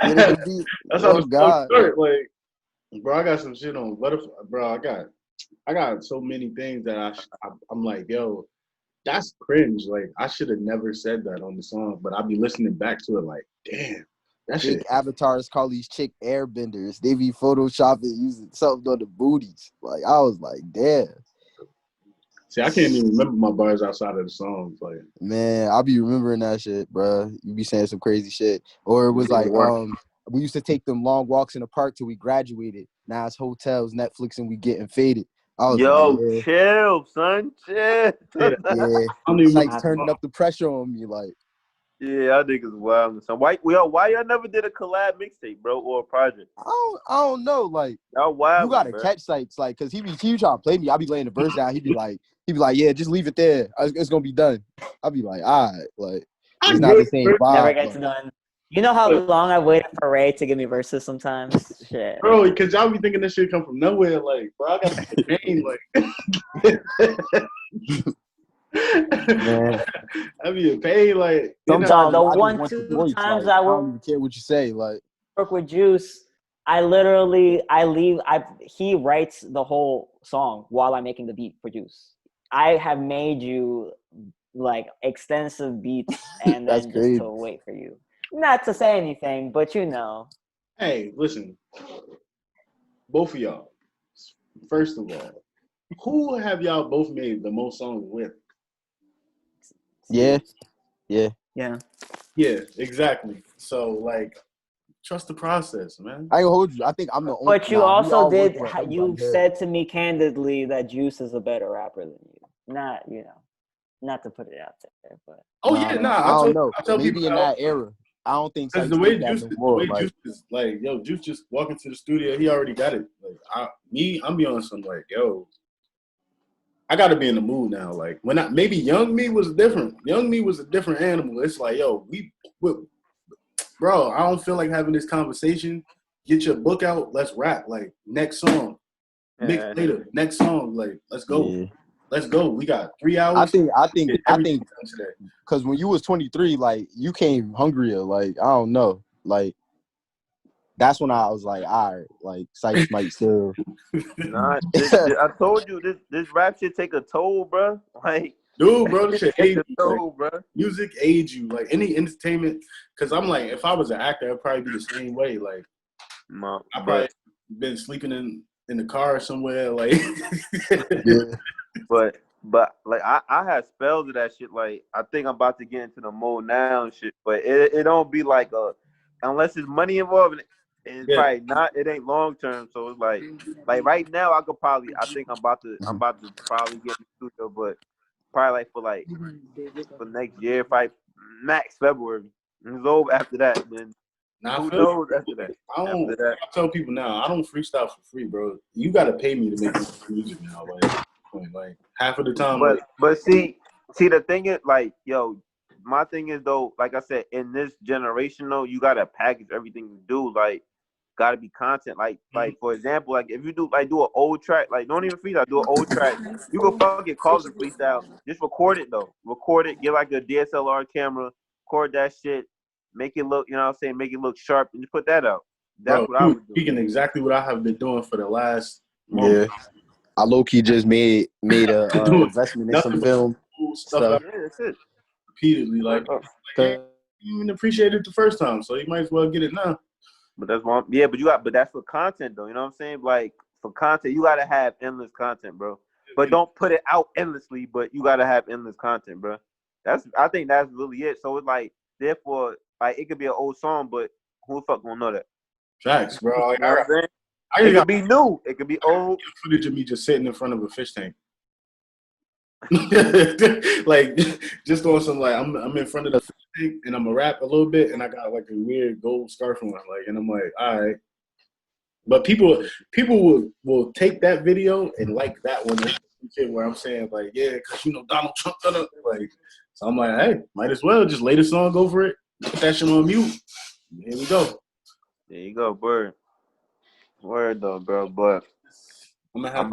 Yeah, they could be. That's how Oh the story God. start. Like, bro, I got some shit on Butterfly. Bro, I got so many things that I'm like, yo, that's cringe. Like, I should have never said that on the song, but I'll be listening back to it like, damn, that Fake shit. avatars call these chick airbenders. They be photoshopping using something on the booties. Like, I was like, damn. See, I can't even remember my bars outside of the songs. Like, Man, I be remembering that shit, bro. You be saying some crazy shit. Or it was like, we used to take them long walks in the park till we graduated. Now it's hotels, Netflix, and we getting faded. I was Yo, like, chill, son, chill. yeah, yeah. I don't even Sykez remember. turning up the pressure on me, like. Yeah, I think it's wild. So why y'all never did a collab mixtape, bro, or a project? I don't know, like. Y'all wild, You gotta catch Sykez, like, cause he trying to play me. I be laying the verse down. He be like, yeah, just leave it there. It's gonna be done. I be like, all right, like, it's not the same vibe. Never gets done. You know how long I've waited for Ray to give me verses sometimes? Shit. Bro, because y'all be thinking this shit come from nowhere. Like, bro, I got the pain. Like, Man. I be in pain. Like, Sometimes the I just one, want the 2 voice. times Like, I I don't will even care what you say. Like, work with Juice, he writes the whole song while I'm making the beat for Juice. I have made you like extensive beats and that's then crazy. just to wait for you. Not to say anything, but you know. Hey, listen, both of y'all. First of all, who have y'all both made the most songs with? Yeah. Yeah. Yeah, exactly. So, like, trust the process, man. I ain't gonna hold you. I think I'm the only. But you also did. You You said to me candidly that Juice is a better rapper than you. Not, not to put it out there, but. Oh yeah, I don't know. I tell Maybe people in that era. I don't think because Sykez the way did that Juice, no more. Like, Juice is like, yo, Juice just walking to the studio, he already got it. Like, I'm be on some like, yo, I got to be in the mood now. Like maybe young me was different. Young me was a different animal. It's like, yo, bro, I don't feel like having this conversation. Get your book out. Let's rap. Like next song, mix later. Next song. Like let's go. yeah. Let's go. We got 3 hours. I think today. because when you was 23, like you came hungrier. Like, I don't know. Like, that's when I was like, all right, like Sykez might still. Nah, I told you this rap shit take a toll, bro. Like, dude, bro, this shit age a you. toll, Like, bro. music age you. Like any entertainment. Because I'm like, if I was an actor, I'd probably be the same way. Like, I probably been sleeping in the car somewhere. Like, Yeah. But like I had spells of that shit. Like, I think I'm about to get into the mode now and shit. But it don't be like unless there's money involved. It's probably not. It ain't long term. So it's like right now I think I'm about to probably get in the studio, but probably for next year, probably max February. It's over after that. Then who knows after that? I tell people now, I don't freestyle for free, bro. You got to pay me to make music now. Like half of the time. But see, the thing is, like, yo, my thing is though, like I said, in this generation though, you gotta package everything you do. Like, gotta be content. Like for example, like if you do an old track, like don't even freestyle, do an old track. You can fucking call it a freestyle. Just record it though. Record it. Get like a DSLR camera. Record that shit. Make it look, you know what I'm saying? Make it look sharp and just put that out. That's Bro, what I would do. speaking exactly what I have been doing for the last month. Yeah, I low key just made a Doing investment in nothing some but film cool stuff. Yeah, that's it. repeatedly. Like Uh, you even appreciate it the first time, so you might as well get it now. But that's one. Yeah, but that's for content though. You know what I'm saying? Like for content, you gotta have endless content, bro. But don't put it out endlessly. But you gotta have endless content, bro. I think that's really it. So it's like, therefore, like it could be an old song, but who the fuck gonna know that? Facts, bro. Like, You know what I'm saying? I It got could be new. It could be old. footage of me just sitting in front of a fish tank. Like just on some like I'm in front of the fish tank and I'm a rap a little bit and I got like a weird gold scarf on, like, and I'm like, all right. But people will take that video and like that one shit where I'm saying like, yeah, because Donald Trump done it. Like, so I'm like, hey, might as well just lay the song over it, put that shit on mute. Here we go. There you go, word though, bro. But I'm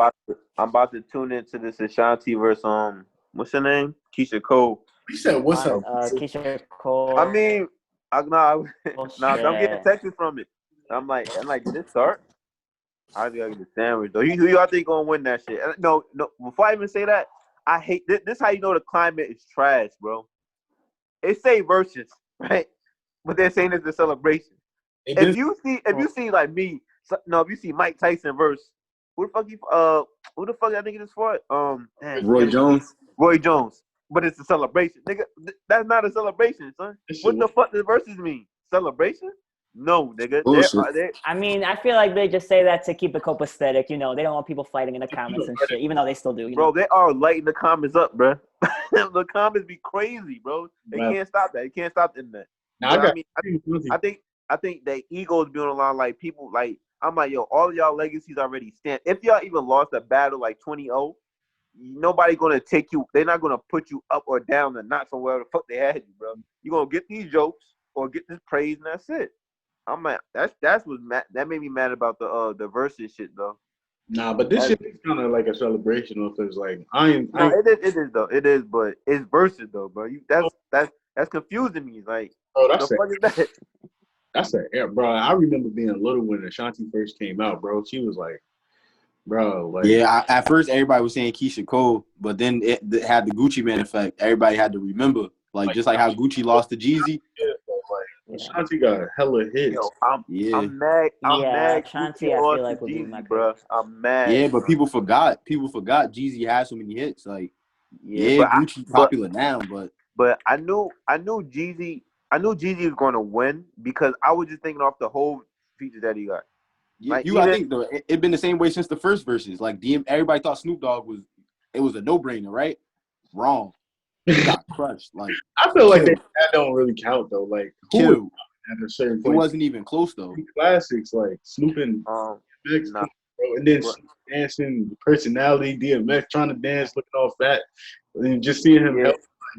I'm about to tune into this Ashanti verse. What's her name? Keisha Cole. You said what's up? Keisha Cole. I mean, I'm getting shit. texts from it. I'm like, did it start? I just gotta get the sandwich though. Who y'all think gonna win that shit? No. Before I even say that, I hate this. This how you know the climate is trash, bro. It say versus, right? But they're saying it's a celebration. If you see like me, if you see Mike Tyson verse, who the fuck I think it is for? Roy Jones. Roy Jones. But it's a celebration, nigga. That's not a celebration, son. What the fuck does versus mean? Celebration? No, nigga. I mean, I feel like they just say that to keep it copacetic. They don't want people fighting in the comments and shit, even though they still do. Bro, they are lighting the comments up, bro. The comments be crazy, bro. They can't stop that. They can't stop the internet. I think their egos be on the line. Like people, like I'm like, yo, all of y'all legacies already stand. If y'all even lost a battle like 20-0, nobody gonna take you. They're not gonna put you up or down and not from where the fuck they had you, bro. You gonna get these jokes or get this praise, and that's it. I'm like, that's what that made me mad about the versus shit though. Nah, but this shit is kind of like a celebration because like it is though. It is, but it's versus though, bro. That's confusing me. Like, what the fuck is that? That's bro. I remember being little when Ashanti first came out, bro. She was like, bro, like, yeah. At first, everybody was saying Keisha Cole, but then it had the Gucci Mane effect. Everybody had to remember, like just like how Gucci lost to Jeezy. Ashanti got hella hits. Yo, I'm mad. I'm mad. Ashanti, I feel like would be my bro. I'm mad. Yeah, but people forgot. Jeezy had so many hits. Like, Gucci popular now, but I knew Jeezy. I knew Jeezy was going to win because I was just thinking off the whole features that he got. I think it's been the same way since the first verses. Like everybody thought Snoop Dogg was a no-brainer, right? Wrong. He got crushed. Like, I feel like that don't really count though. Like, killed at a certain point. It wasn't even close though. Classics like Snoop and DMX, bro, and then dancing, personality, DMX trying to dance, looking all fat, and just seeing him.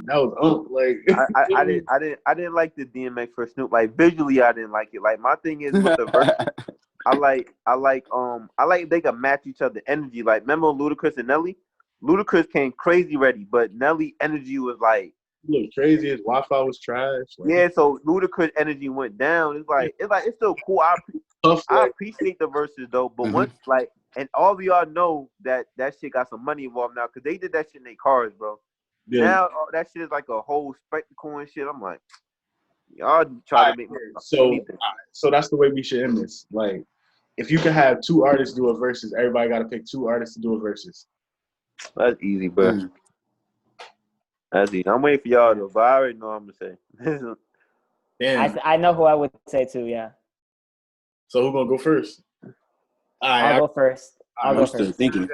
That was like I didn't like the DMX for Snoop. Like visually, I didn't like it. Like my thing is with the verse, I like they can match each other energy. Like remember Ludacris and Nelly? Ludacris came crazy ready, but Nelly energy was like crazy. His Wi-Fi was trash. Like, yeah, so Ludacris energy went down. It's still cool. I appreciate the verses though, but once and all of y'all know that shit got some money involved now because they did that shit in their cars, bro. Yeah. Now that shit is like a whole spectacle and shit. I'm like, y'all try to make so that's the way we should end this. Like, if you could have two artists do a versus, everybody got to pick two artists to do a versus. That's easy, bro. That's easy. I'm waiting for y'all though, but I already know what I'm gonna say. Damn. I know who I would say too. Yeah. So who gonna go first? I'll go first. I'm still thinking.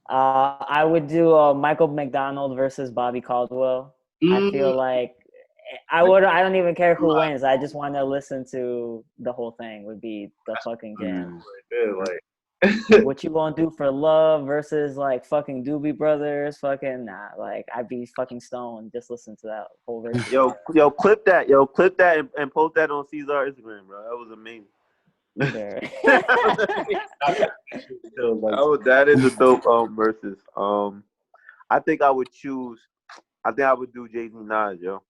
I would do Michael McDonald versus Bobby Caldwell. I feel like I don't even care who wins. I just want to listen to the whole thing. Would be the fucking jam. Like, What you gonna do for love versus like fucking Doobie Brothers? Fucking nah. Like I'd be fucking stoned just listen to that whole verse. Clip that, and post that on Cesar Instagram, bro. That was amazing. Sure. That is a dope versus. I think I would choose. I think I would do Jay-Z Nas, yo.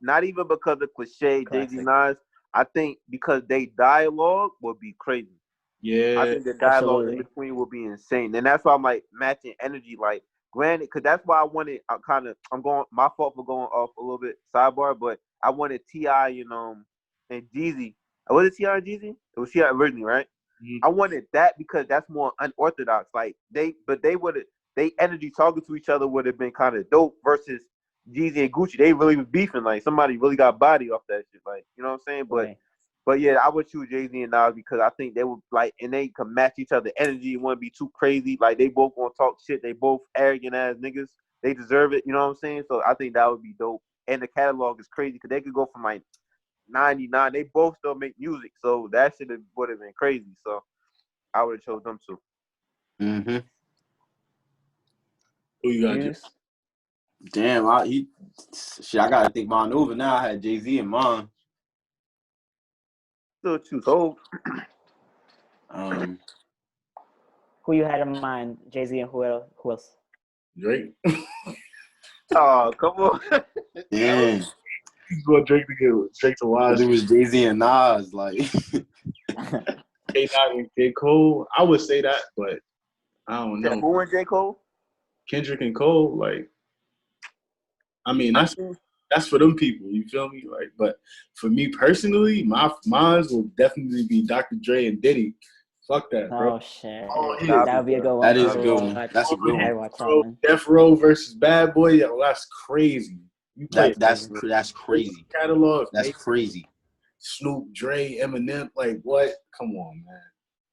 Not even because of cliche Jay-Z Nas. I think because they dialogue would be crazy. Yeah, I think the dialogue absolutely. in between will be insane, and that's why I'm like matching energy. Like, granted, because that's why I wanted. I'm going. My fault for going off a little bit sidebar, but I wanted T.I. and Jeezy. Was it T.I. and Jeezy? It was T.I. originally, right? Mhm. I wanted that because that's more unorthodox. Like they energy talking to each other would have been kind of dope versus Jeezy and Gucci. They really was beefing. Like somebody really got body off that shit. Like you know what I'm saying? Right. But yeah, I would choose Jay-Z and Nas because I think they would like, and they can match each other energy. It wouldn't be too crazy. Like they both gonna talk shit. They both arrogant ass niggas. They deserve it. You know what I'm saying? So I think that would be dope. And the catalog is crazy because they could go from like 99. They both still make music, so that shit would have been crazy. So I would have chose them too. Mm-hmm. Who you got? Juice? Damn, I gotta think mine over now. I had Jay-Z in mine. Still choose Hov. Who you had in mind? Jay-Z and who else? Drake. Oh, come on. Damn, He's going Drake to get Drake to watch. it was Jay-Z and Nas. Like, K-Dot and J. Cole. I would say that, but I don't know. Who and J. Cole? Kendrick and Cole, like, I mean, that's for them people. You feel me? Like, but for me personally, mine will definitely be Dr. Dre and Diddy. Fuck that, bro. Oh shit. Oh, That would be a good one. that is a good one. That's a good I'd one. watch that one. Death Row versus Bad Boy. Yo, that's crazy. You play That's crazy. catalog. That's crazy. Snoop, Dre, Eminem. Like, what? Come on, man.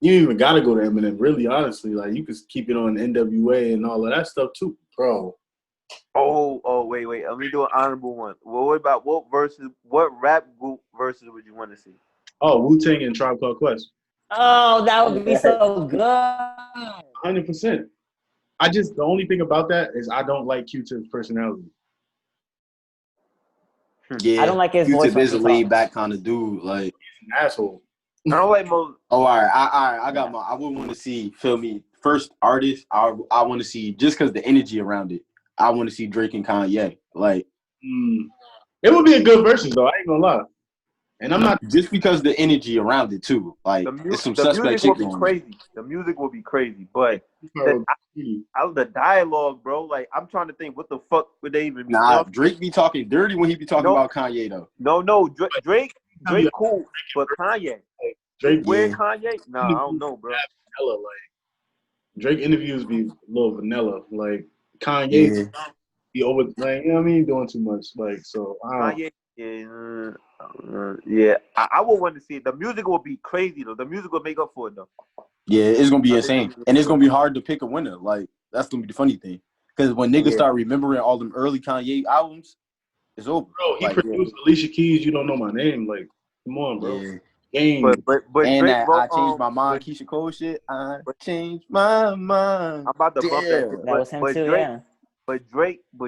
You ain't even gotta go to Eminem. Really, honestly, like you could keep it on NWA and all of that stuff too, bro. Oh, wait. Let me do an honorable one. Well, what about what rap group versus would you want to see? Oh, Wu-Tang and Tribe Called Quest. Oh, that would be so good. 100%. The only thing about that is I don't like Q-Tip's personality. Yeah, I don't like his voice Q-Tip when is a he laid talks. back kind of dude. Like, He's an asshole. I don't like most. oh, all right. I got my. I would want to see. Feel me? First artist. I want to see just because the energy around it. I want to see Drake and Kanye. Like, it would be a good versus though. I ain't gonna lie. And I'm not just because the energy around it too. Like, it's some suspect shit going on. The music will be crazy, but the dialogue, bro. Like, I'm trying to think, what the fuck would they even be? Nah, Drake be talking dirty when he be talking about Kanye though. No, Drake cool, but Kanye. Drake. Where Kanye? Nah, I don't know, bro. Vanilla, like Drake interviews be a little vanilla. Like Kanye, he over like you know what I mean, doing too much. Like so, Kanye. Yeah, I would want to see it. The music will be crazy though. The music will make up for it though. Yeah, it's gonna be insane, and it's gonna be hard to pick a winner. Like that's gonna be the funny thing, because when niggas start remembering all them early Kanye albums, it's over. Bro, he produced Alicia Keys. You don't know my name. Like, come on, bro. Yeah. But and Drake I changed my mind, Keisha Cole shit. I changed my mind. I'm about to bump that. That was him too, Drake, yeah. But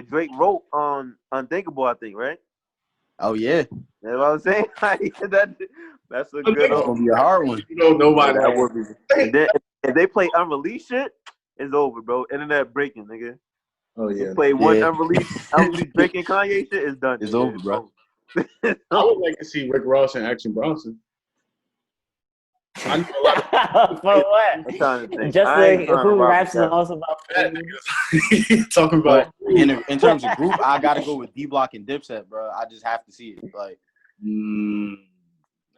Drake wrote on Unthinkable, I think, right? Oh yeah, you know what I'm saying? That's a good. That's gonna be a hard one. You don't know my that name. would be. And then if they play unreleased shit, it's over, bro. Internet breaking, nigga. Oh yeah. You play one unreleased Drake and Kanye shit, it's done. It's over, bro. I would like to see Rick Ross and Action Bronson. I know a lot of For what? I'm trying to think. Just like who raps the that. most about niggas talking about. In terms of group, I gotta go with D Block and Dipset, bro. I just have to see it. Like,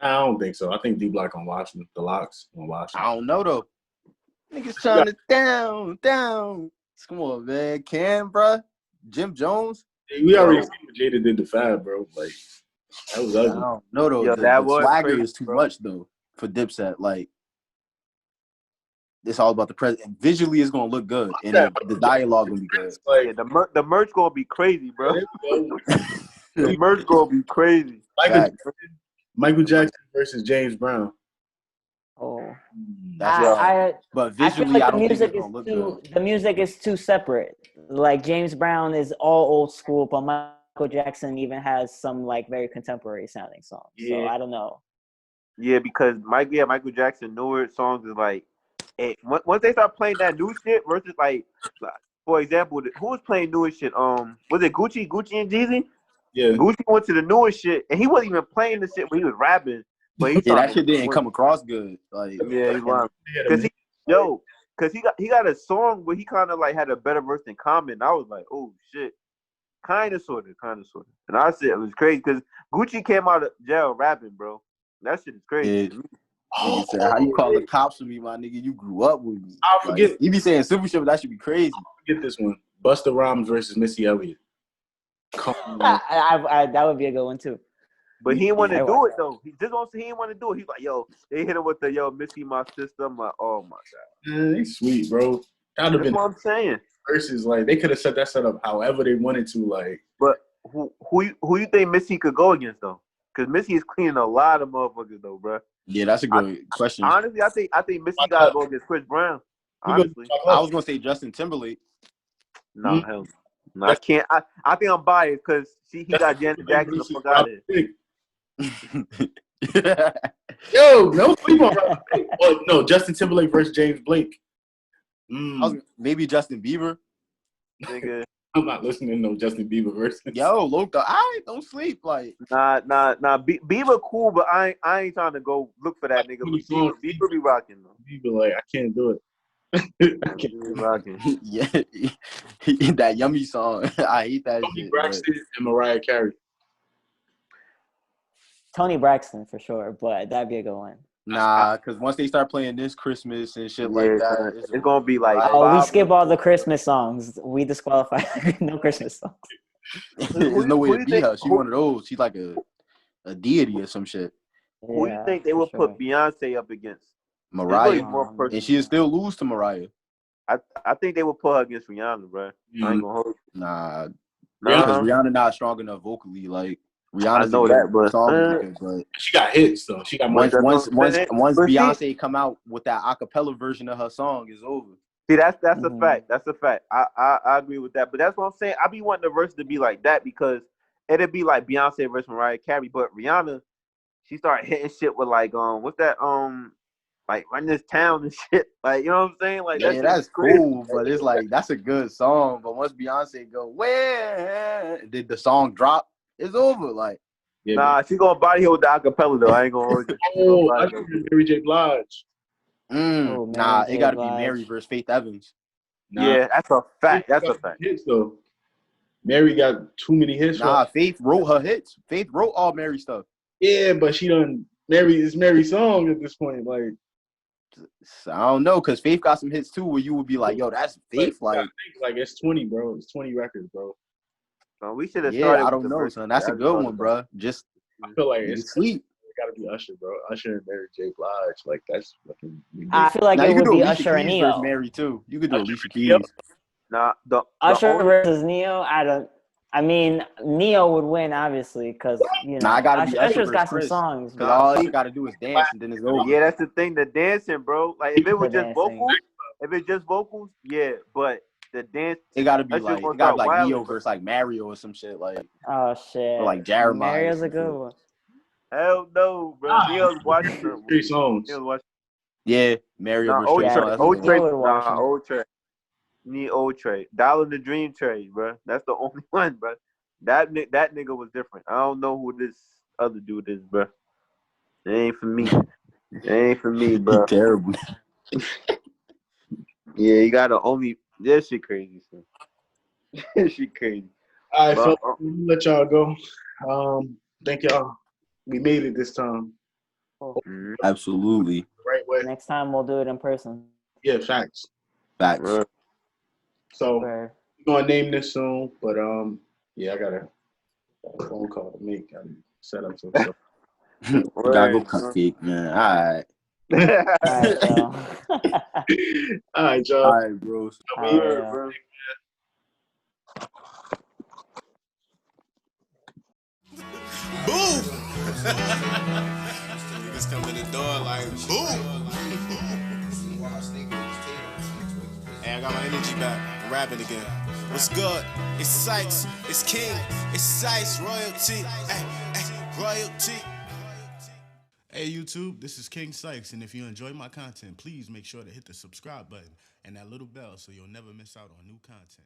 I don't think so. I think D Block on Washington, the Locks on Washington. I don't know though. Niggas trying to down. Come on, man. Cam, bro. Jim Jones. We already seen what Jada did to Fab, bro. Like that was ugly. No, though. Yo, the was swagger crazy, is too bro. much though for Dipset. Like, it's all about the present. Visually, it's gonna look good, and the dialogue gonna be good. Like yeah, the merch gonna be crazy, bro. The merch gonna be crazy. Michael Jackson versus James Brown. Oh, That's but I feel visually, like I the don't think music it's is gonna look too good. the music is too separate. Like James Brown is all old school, but Michael Jackson even has some like very contemporary sounding songs. So I don't know. Yeah, because Michael Jackson newer songs is like, once they start playing that new shit versus like for example, who was playing newer shit? Was it Gucci and Jeezy? Yeah. Gucci went to the newest shit, and he wasn't even playing the shit when he was rapping, but he Yeah, started. that shit didn't come across good. Like, Yeah, he's lying. Cause he got a song where he kind of like had a better verse than Common. I was like, oh shit, kind of sorta. And I said it was crazy because Gucci came out of jail rapping, bro. That shit is crazy. yeah. Nigga said, how you call the cops with me, my nigga? You grew up with me. I forget. Like, you be saying simple shit, but that should be crazy. Forget this one. Busta Rhymes versus Missy Elliott. That would be a good one too. But he didn't want to I do watched it though. He didn't want to do it. He's like, yo, they hit him with the Missy my sister. I'm like, oh my god. Man, they sweet, bro. That would have That's been what I'm saying. versus like they could have set that set up however they wanted to. Like, But who you think Missy could go against though? Because Missy is cleaning a lot of motherfuckers though, bro. Yeah, that's a good question. Honestly, I think Missy gotta go against Chris Brown. Honestly, I was gonna say Justin Timberlake. no, hell, no, I can't. I think I'm biased because he got Janet Jackson the fuck out of it. Yo, no sleep on Robert Blake. Oh, no, Justin Timberlake versus James Blake. Maybe Justin Bieber. Nigga. I'm not listening to no Justin Bieber versus. Yo, Loka, I don't sleep. Like, Nah. Bieber cool, but I ain't trying to go look for that nigga. Bieber be rocking though. Bieber, like, I can't do it. I can't. Bieber be rocking. yeah, that yummy song. I hate that Tony shit. Braxton and Mariah Carey. Tony Braxton for sure, but that'd be a good one. Nah, because once they start playing this Christmas and shit like that, it's gonna be like. We skip all the Christmas songs. We disqualify no Christmas songs. There's no way to beat her. She's one of those. She's like a deity or some shit. Who do you think they would put Beyonce up against? Mariah, and she'll still lose to Mariah. I think they would put her against Rihanna, bro. I ain't gonna hold you. Nah, because Rihanna not strong enough vocally. Like, Rihanna's I know that, but she got hits though. She got once Beyonce come out with that acapella version of her song, is over. See, that's a fact. That's a fact. I agree with that. But that's what I'm saying. I be wanting the verse to be like that because it'd be like Beyonce versus Mariah Carey. But Rihanna, she started hitting shit with like what's that like Run This Town and shit. Like, you know what I'm saying? Like that's cool, but it's like that's a good song. But once Beyonce go, where did the song drop? It's over. Like, nah, she gonna body her with the acapella though. I ain't gonna hold you. I think Mary J. Blige. Nah, it gotta be Mary versus Faith Evans. Nah. Yeah, that's a fact. That's a fact. Hits though. Mary got too many hits. Nah, Faith wrote her hits. Faith wrote all Mary stuff. Yeah, but she done It's Mary's song at this point. Like, I don't know, cause Faith got some hits too, where you would be like, "Yo, that's Faith." Like it's 20, bro. It's 20 records, bro. We should have started. I don't know, son. That's a good one, bro. Just I feel like it's sleep. It gotta be Usher, bro. Usher and Mary J. Blige, like that's fucking. I feel like now, it would be Alicia Usher and Keys Neo. versus Mary too. You could do Alicia Keys. Yep. Nah, the Usher versus Neo. I mean, Neo would win obviously because I gotta be Usher's got Chris, some songs. Cause all he gotta do is dance and then it's over. Yeah, that's the thing. The dancing, bro. Like if it was just vocals, yeah. But the dance, it gotta be like Neo versus like Mario or some shit like. Oh shit! Or like Jeremiah. Mario's a good one. Hell no, bro. Neo's watching her. 3 songs. Yeah, Mario versus Old Trey. Need Old Trey. Dollar in the Dream Trey, bro. That's the only one, bro. That nigga was different. I don't know who this other dude is, bro. It ain't for me. It ain't for me, bro. Terrible. Yeah, you gotta only. That shit crazy, son. That shit crazy. All right, folks, let y'all go. Thank y'all. We made it this time. Absolutely. Right way. Next time we'll do it in person. Yeah, facts. So we're gonna name this soon, but yeah, I got a phone call to make. I set up some stuff. Gotta go cupcake, man. All right. All right, y'all. All right, bros. Bro. Boom! Niggas come to the door like, boom! Got my energy back. I'm rapping again. What's good? It's Sykez. It's King. It's Sykez. Royalty. Hey, hey, royalty. Hey YouTube, this is King Sykez, and if you enjoy my content, please make sure to hit the subscribe button and that little bell so you'll never miss out on new content.